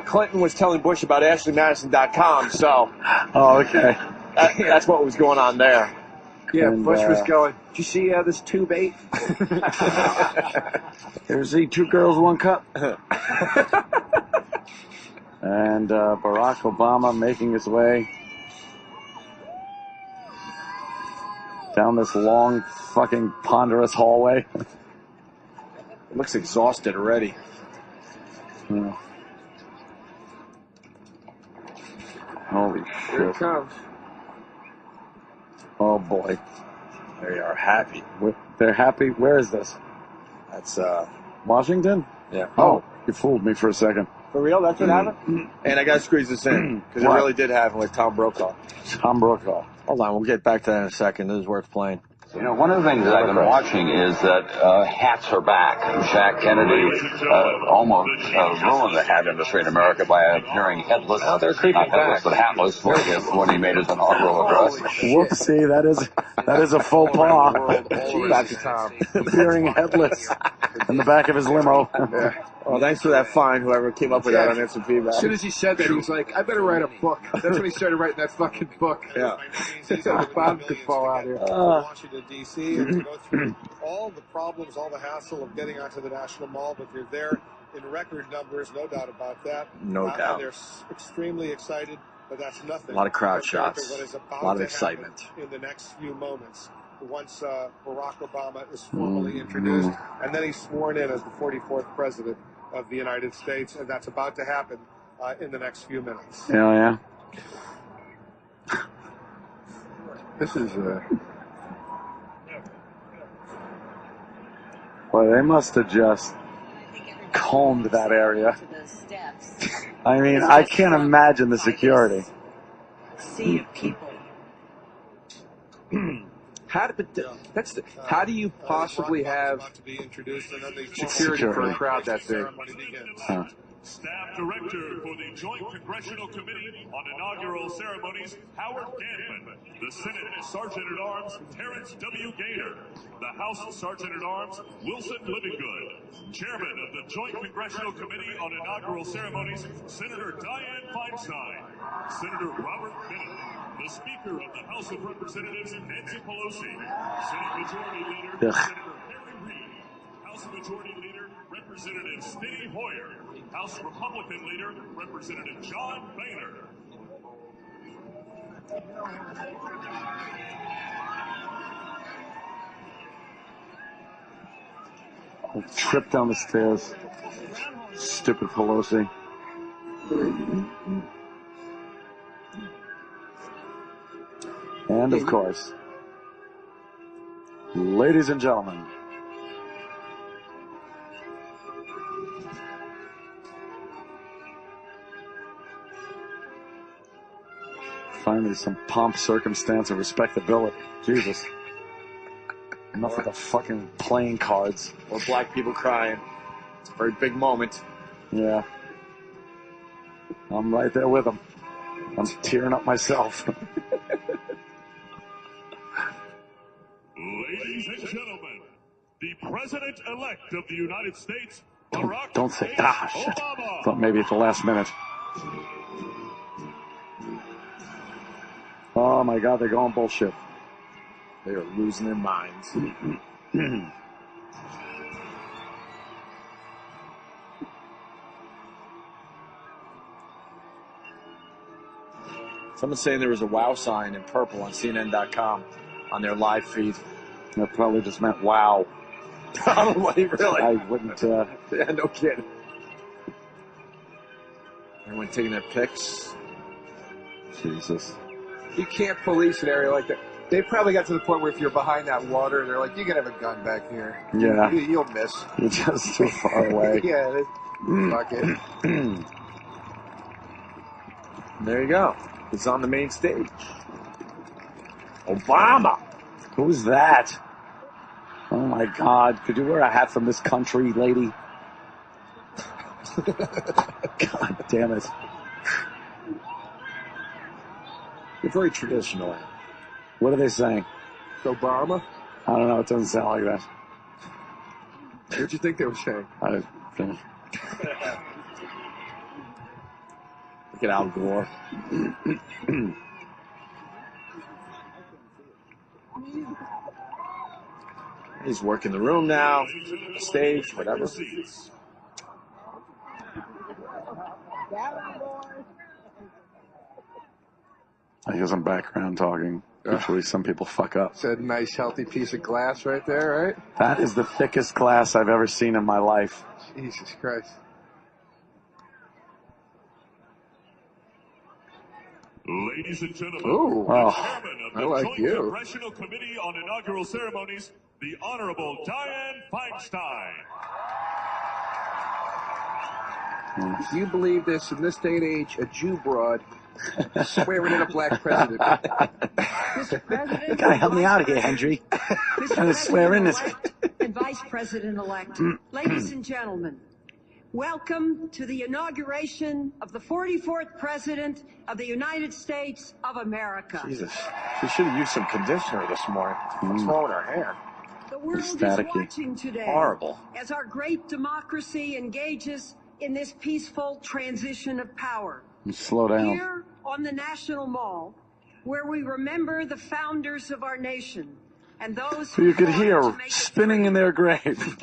Clinton was telling Bush about AshleyMadison.com, so Oh, okay. that's what was going on there. Yeah, And, Bush was going, did you see this tube 8? Here's the 2 girls, 1 cup. And Barack Obama making his way down this long, fucking ponderous hallway. It looks exhausted already. Yeah. Holy Here it shit. comes. Oh, boy. They are happy. They're happy. Where is this? That's, Washington? yeah. Oh, you fooled me for a second. For real? That's what happened? And I got to squeeze this in, because it What? really did happen with Tom Brokaw. Tom Brokaw. Hold on, we'll get back to that in a second. This is worth playing. You know, one of the things that I've been watching is that hats are back. Jack Kennedy almost ruined the hat industry in America by appearing headless, not headless, but hatless when he made his inaugural address. Whoopsie, that is a faux pas. Back to Tom. Appearing headless in the back of his limo. Well, thanks for that fine, whoever came up with that on instant feedback. As soon as he said that, he was like, I better write a book. That's when he started writing that fucking book. Yeah. The bomb could fall out here. Washington, D.C., and to go through all the problems, all the hassle of getting onto the National Mall, but they're there in record numbers, no doubt about that. No doubt. And they're extremely excited, but that's nothing. A lot of crowd compared to shots. what is about A lot of to excitement. happen in the next few moments, once Barack Obama is formally introduced, and then he's sworn in as the 44th president of the United States, and that's about to happen in the next few minutes. Hell yeah. This is Boy, they must have just combed that area. I mean, I can't imagine the security. Sea of people. How do you possibly have security for a crowd that big? Staff Director for the Joint Congressional Committee on Inaugural Ceremonies, Howard Gantman. The Senate Sergeant-at-Arms, Terrence W. Gaynor. The House Sergeant-at-Arms, Wilson Livingood. Chairman of the Joint Congressional Committee on Inaugural Ceremonies, Senator Dianne Feinstein. Senator Robert Bennett. The Speaker of the House of Representatives, Nancy Pelosi. Senate Majority Leader, Senator Harry Reid. House Majority Leader, Representative Steny Hoyer. House Republican Leader, Representative John Boehner. Trip down the stairs. Stupid Pelosi. And of course, ladies and gentlemen, finally some pomp, circumstance, and respectability. Jesus. Enough with the fucking playing cards. Or black people crying. It's a very big moment. Yeah. I'm right there with them. I'm tearing up myself. Ladies and gentlemen, the President-elect of the United States, Barack Don't say, ah, shit. Obama. Thought maybe at the last minute. Oh my God, they're going bullshit. They are losing their minds. Someone's saying there was a wow sign in purple on CNN.com on their live feed. That probably just meant wow. Probably, really. I wouldn't, Yeah, no kidding. Everyone taking their pics. Jesus. You can't police an area like that. They probably got to the point where if you're behind that water, and they're like, you can have a gun back here. Yeah. You'll miss. You're just too far away. Yeah, fuck it. There you go. It's on the main stage. Obama. Who's that? Oh my God. Could you wear a hat from this country, lady? God damn it. You're very traditional. What are they saying? Obama? I don't know. It doesn't sound like that. What'd you think they were saying? I think. Look at Al Gore. He's working the room now, the stage, whatever. I hear some background talking. Usually some people fuck up. It's a nice, healthy piece of glass right there, right? That is the thickest glass I've ever seen in my life. Jesus Christ. Ladies and gentlemen, Ooh, the chairman of the I like Joint you. Congressional Committee on Inaugural Ceremonies, the Honorable Dianne Feinstein. Do you believe this in this day and age, a Jew broad swearing in a black president? Mr. President, Gotta help me out of here, Hendry. Trying to swear in this. and Vice President-elect, ladies and gentlemen, welcome to the inauguration of the 44th President of the United States of America. Jesus. She should have used some conditioner this morning. What's wrong with her hair? The world is Staticky. watching today Horrible. as our great democracy engages in this peaceful transition of power. Slow down. Here on the National Mall, where we remember the founders of our nation and those So you who could fought hear to make spinning in their grave.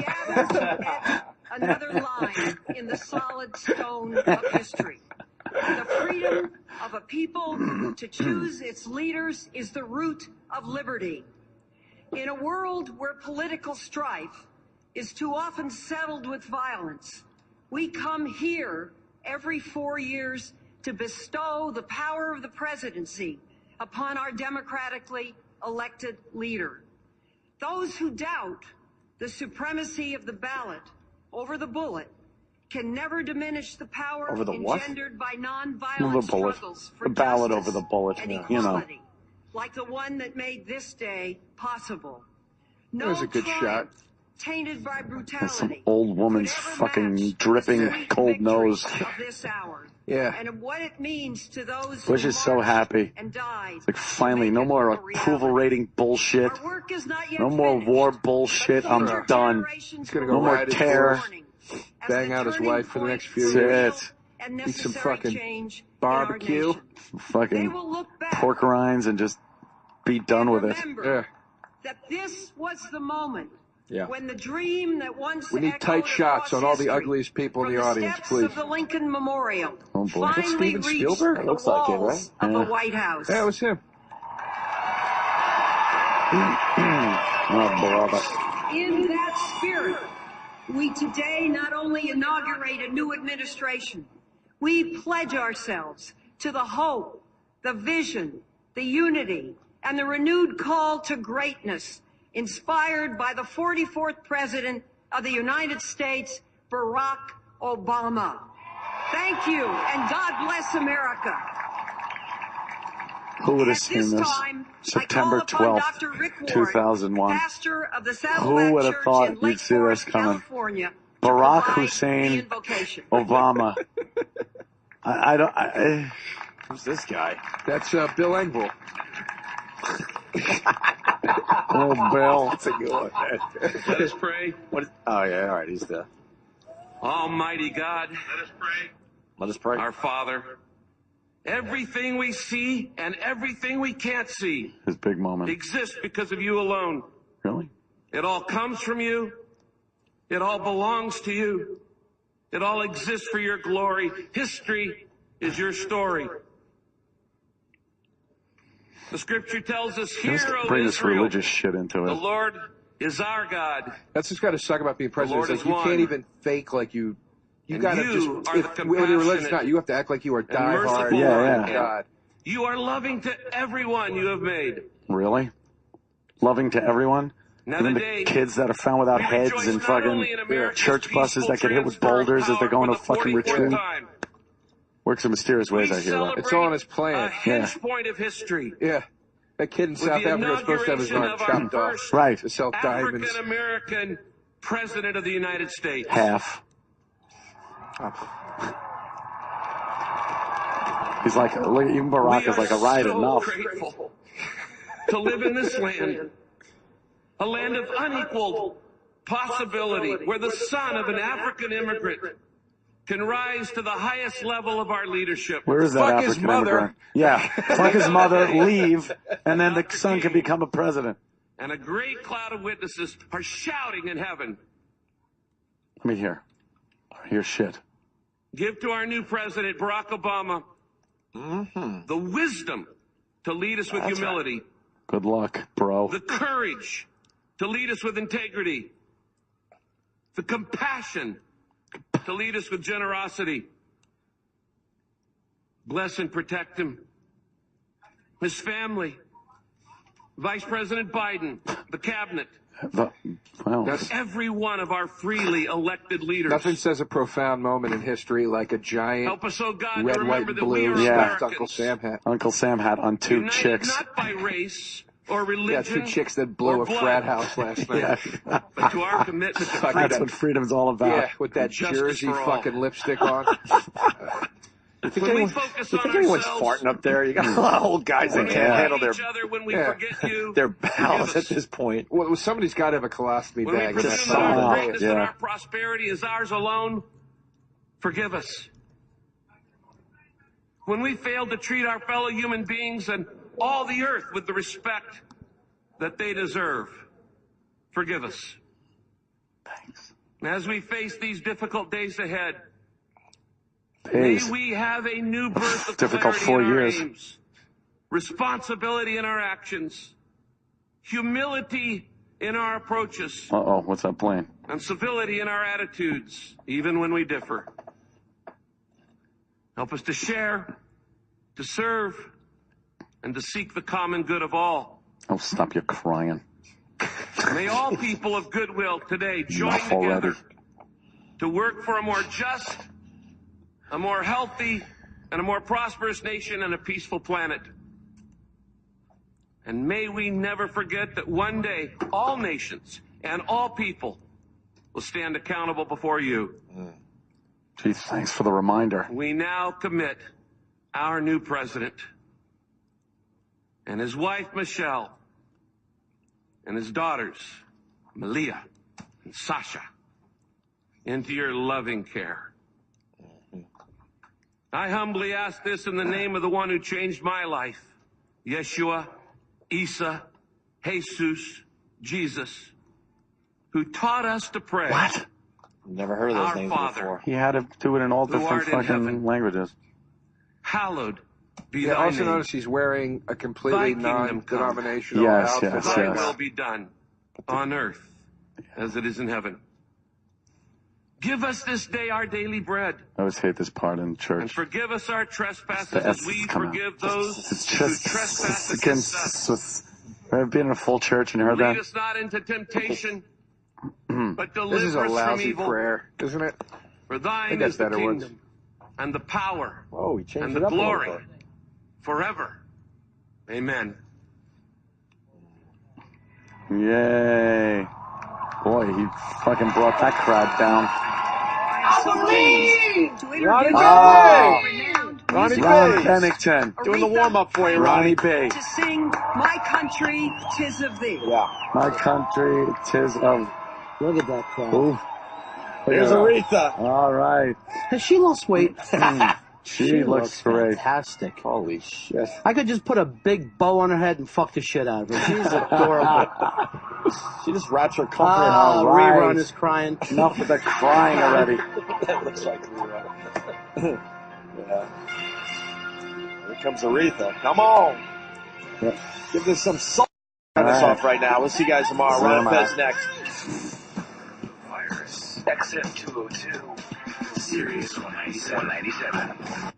another line in the solid stone of history. The freedom of a people to choose its leaders is the root of liberty. In a world where political strife is too often settled with violence, we come here every 4 years to bestow the power of the presidency upon our democratically elected leader. Those who doubt The supremacy of the ballot over the bullet can never diminish the power Over the what? engendered by Over nonviolent the bullet. struggles for The ballot justice over the bullet. and You know. equality, like the one that made this day possible. No That was a good triumph shot. tainted by There's some brutality old woman's fucking dripping cold nose. of this hour. Yeah. And of what it means to those Bush who is so marched happy. and died. It's like finally, no more approval rating bullshit. Our work is not yet No more finished. war bullshit. I'm Future done. generations He's gonna will go No more ride his terror. horse, bang out his wife for the next few That's years. it. and Eat some necessary fucking change in our barbecue. nation. They Fucking will look back pork rinds and just be done with it. remember that this was the moment Yeah. when the dream that once We need echoed tight shots across on all the history ugliest people in from the audience, steps please. of the Lincoln Memorial Oh, boy. That's finally Steven reached Spielberg? the Looks like it, walls right? of Yeah. the White House. Yeah, it was him. Oh, brother. In that spirit, we today not only inaugurate a new administration, we pledge ourselves to the hope, the vision, the unity, and the renewed call to greatness inspired by the 44th President of the United States, Barack Obama. Thank you, and God bless America. Who would have At seen this this? time, September I call upon 12th, Dr. Rick Warren, 2001. pastor of the Who Saddleback would have Church thought in you'd Lake see this Forest, coming? California, Barack provide the Hussein invocation. Obama. I don't. Who's this guy? That's Bill Engvall. Oh, Bill. That's a good one. Let us pray. What is, oh, yeah, all right, he's there. Almighty God, let us pray. Let us pray. Our Father, everything we see and everything we can't see His big moment. exists because of you alone. Really? It all comes from you. It all belongs to you. It all exists for your glory. History is your story. The scripture tells us, "Hear, Let's O bring this Israel, religious shit into the it. Lord is our God." That's what's got to suck about being president. Lord It's is like you one. can't even fake like you. You And got to you just. are If the whether you're religious or compassionate not, you have to act like you are and diehard. merciful Yeah, one. yeah. And God. you are loving to everyone you have made. Really? Loving to everyone? Now Even the today, kids that are found without we heads rejoice and not fucking only in America's church buses that get hit with peaceful boulders as they're going to transfer of fucking power for the retreat. 44th time. Works in mysterious ways, We I hear that. It's all on his A plan. hinge point of history. Yeah. That kid in With South the Africa is supposed to have his inauguration arm of our chopped off first Right. to sell diamonds. African American President of the United States. Half. He's like, look, even Barack is like a ride so enough. grateful to live in this land, a land of unequaled possibility, where the son of an African immigrant can rise to the highest level of our leadership. Where is that Fuck his African mother. immigrant? Yeah. Fuck his mother, leave, and then the son can become a president. And a great cloud of witnesses are shouting in heaven. Let me hear. Hear shit. Give to our new president, Barack Obama, the wisdom to lead us with humility, Good luck, bro. the courage to lead us with integrity, the compassion to lead us with generosity. Bless and protect him, his family, Vice President Biden, the cabinet, Well, every one of our freely elected leaders. Nothing says a profound moment in history like a giant Help us, oh God, red, to white, remember and that we blue are Yeah. stuffed Uncle Sam hat. Uncle Sam had on two united chicks. not by race or religion. Yeah, two chicks that blew or a blood, frat house last night. Yeah. but to our commitment to That's freedom. what freedom's all about. Yeah, with that Justice jersey for all. fucking lipstick on. When we focus You on think anyone's ourselves, farting up there? You got a lot of old guys when that we can't forget handle their each other, when we Yeah. forget you, their forgive bowels us. at this point. Well, somebody's got to have a colostomy When we bag. presume That's that our Oh, greatness and yeah. our prosperity is ours alone, forgive us. When we fail to treat our fellow human beings and all the earth with the respect that they deserve, forgive us. Thanks. As we face these difficult days ahead, Days. may we have a new birth of Difficult clarity 4 in our years. aims, responsibility in our actions, humility in our approaches, Uh-oh, what's that playing? and civility in our attitudes, even when we differ. Help us to share, to serve, and to seek the common good of all. Oh, stop your crying. May all people of goodwill today join together to work for a more just, a more healthy, and a more prosperous nation and a peaceful planet. And may we never forget that one day all nations and all people will stand accountable before you. Gee, thanks for the reminder. We now commit our new president and his wife, Michelle, and his daughters, Malia and Sasha, into your loving care. I humbly ask this in the name of the one who changed my life, Yeshua, Isa, Jesus, Jesus, who taught us to pray. What? Never heard of those Our names Father, before. He had to do it in all who different art in fucking heaven. languages. Hallowed be Yeah, thy also name. notice he's wearing a completely Thy kingdom come. non-denominational Yes, outfit. yes, Thy yes. will be done on earth as it is in heaven. Give us this day our daily bread, I always hate this part in and church. forgive us our trespasses The as S's we come out. forgive those It's who trespass against us. I've been in a full church and you heard Lead that? us not into temptation, but This is deliver a us from lousy evil. prayer, isn't it? For I thine think that's is the better kingdom, ones. and the power, Oh, he changed and it the up a little glory, bit. forever. Amen. Yay. Boy, he fucking brought that crowd down. Ronnie Ron Bay. Bennington. Doing the warm-up for you, Ronnie Ronnie. B. To sing My Country, 'Tis of Thee. Yeah. My country, 'tis of... Look at that crowd. Ooh. Here's Aretha. All right. Has she lost weight? She looks great. Fantastic. Holy shit. I could just put a big bow on her head and fuck the shit out of her. She's adorable. She just wraps her comfort. Ah, right. Rerun is crying. Enough with the crying already. That looks like rerun. Yeah. Here comes Aretha. Come on. Yeah. Give this some salt. Turn this All right. off right now. We'll see you guys tomorrow. See you Ron tomorrow. Fez next. Virus. XM202. Sirius 197.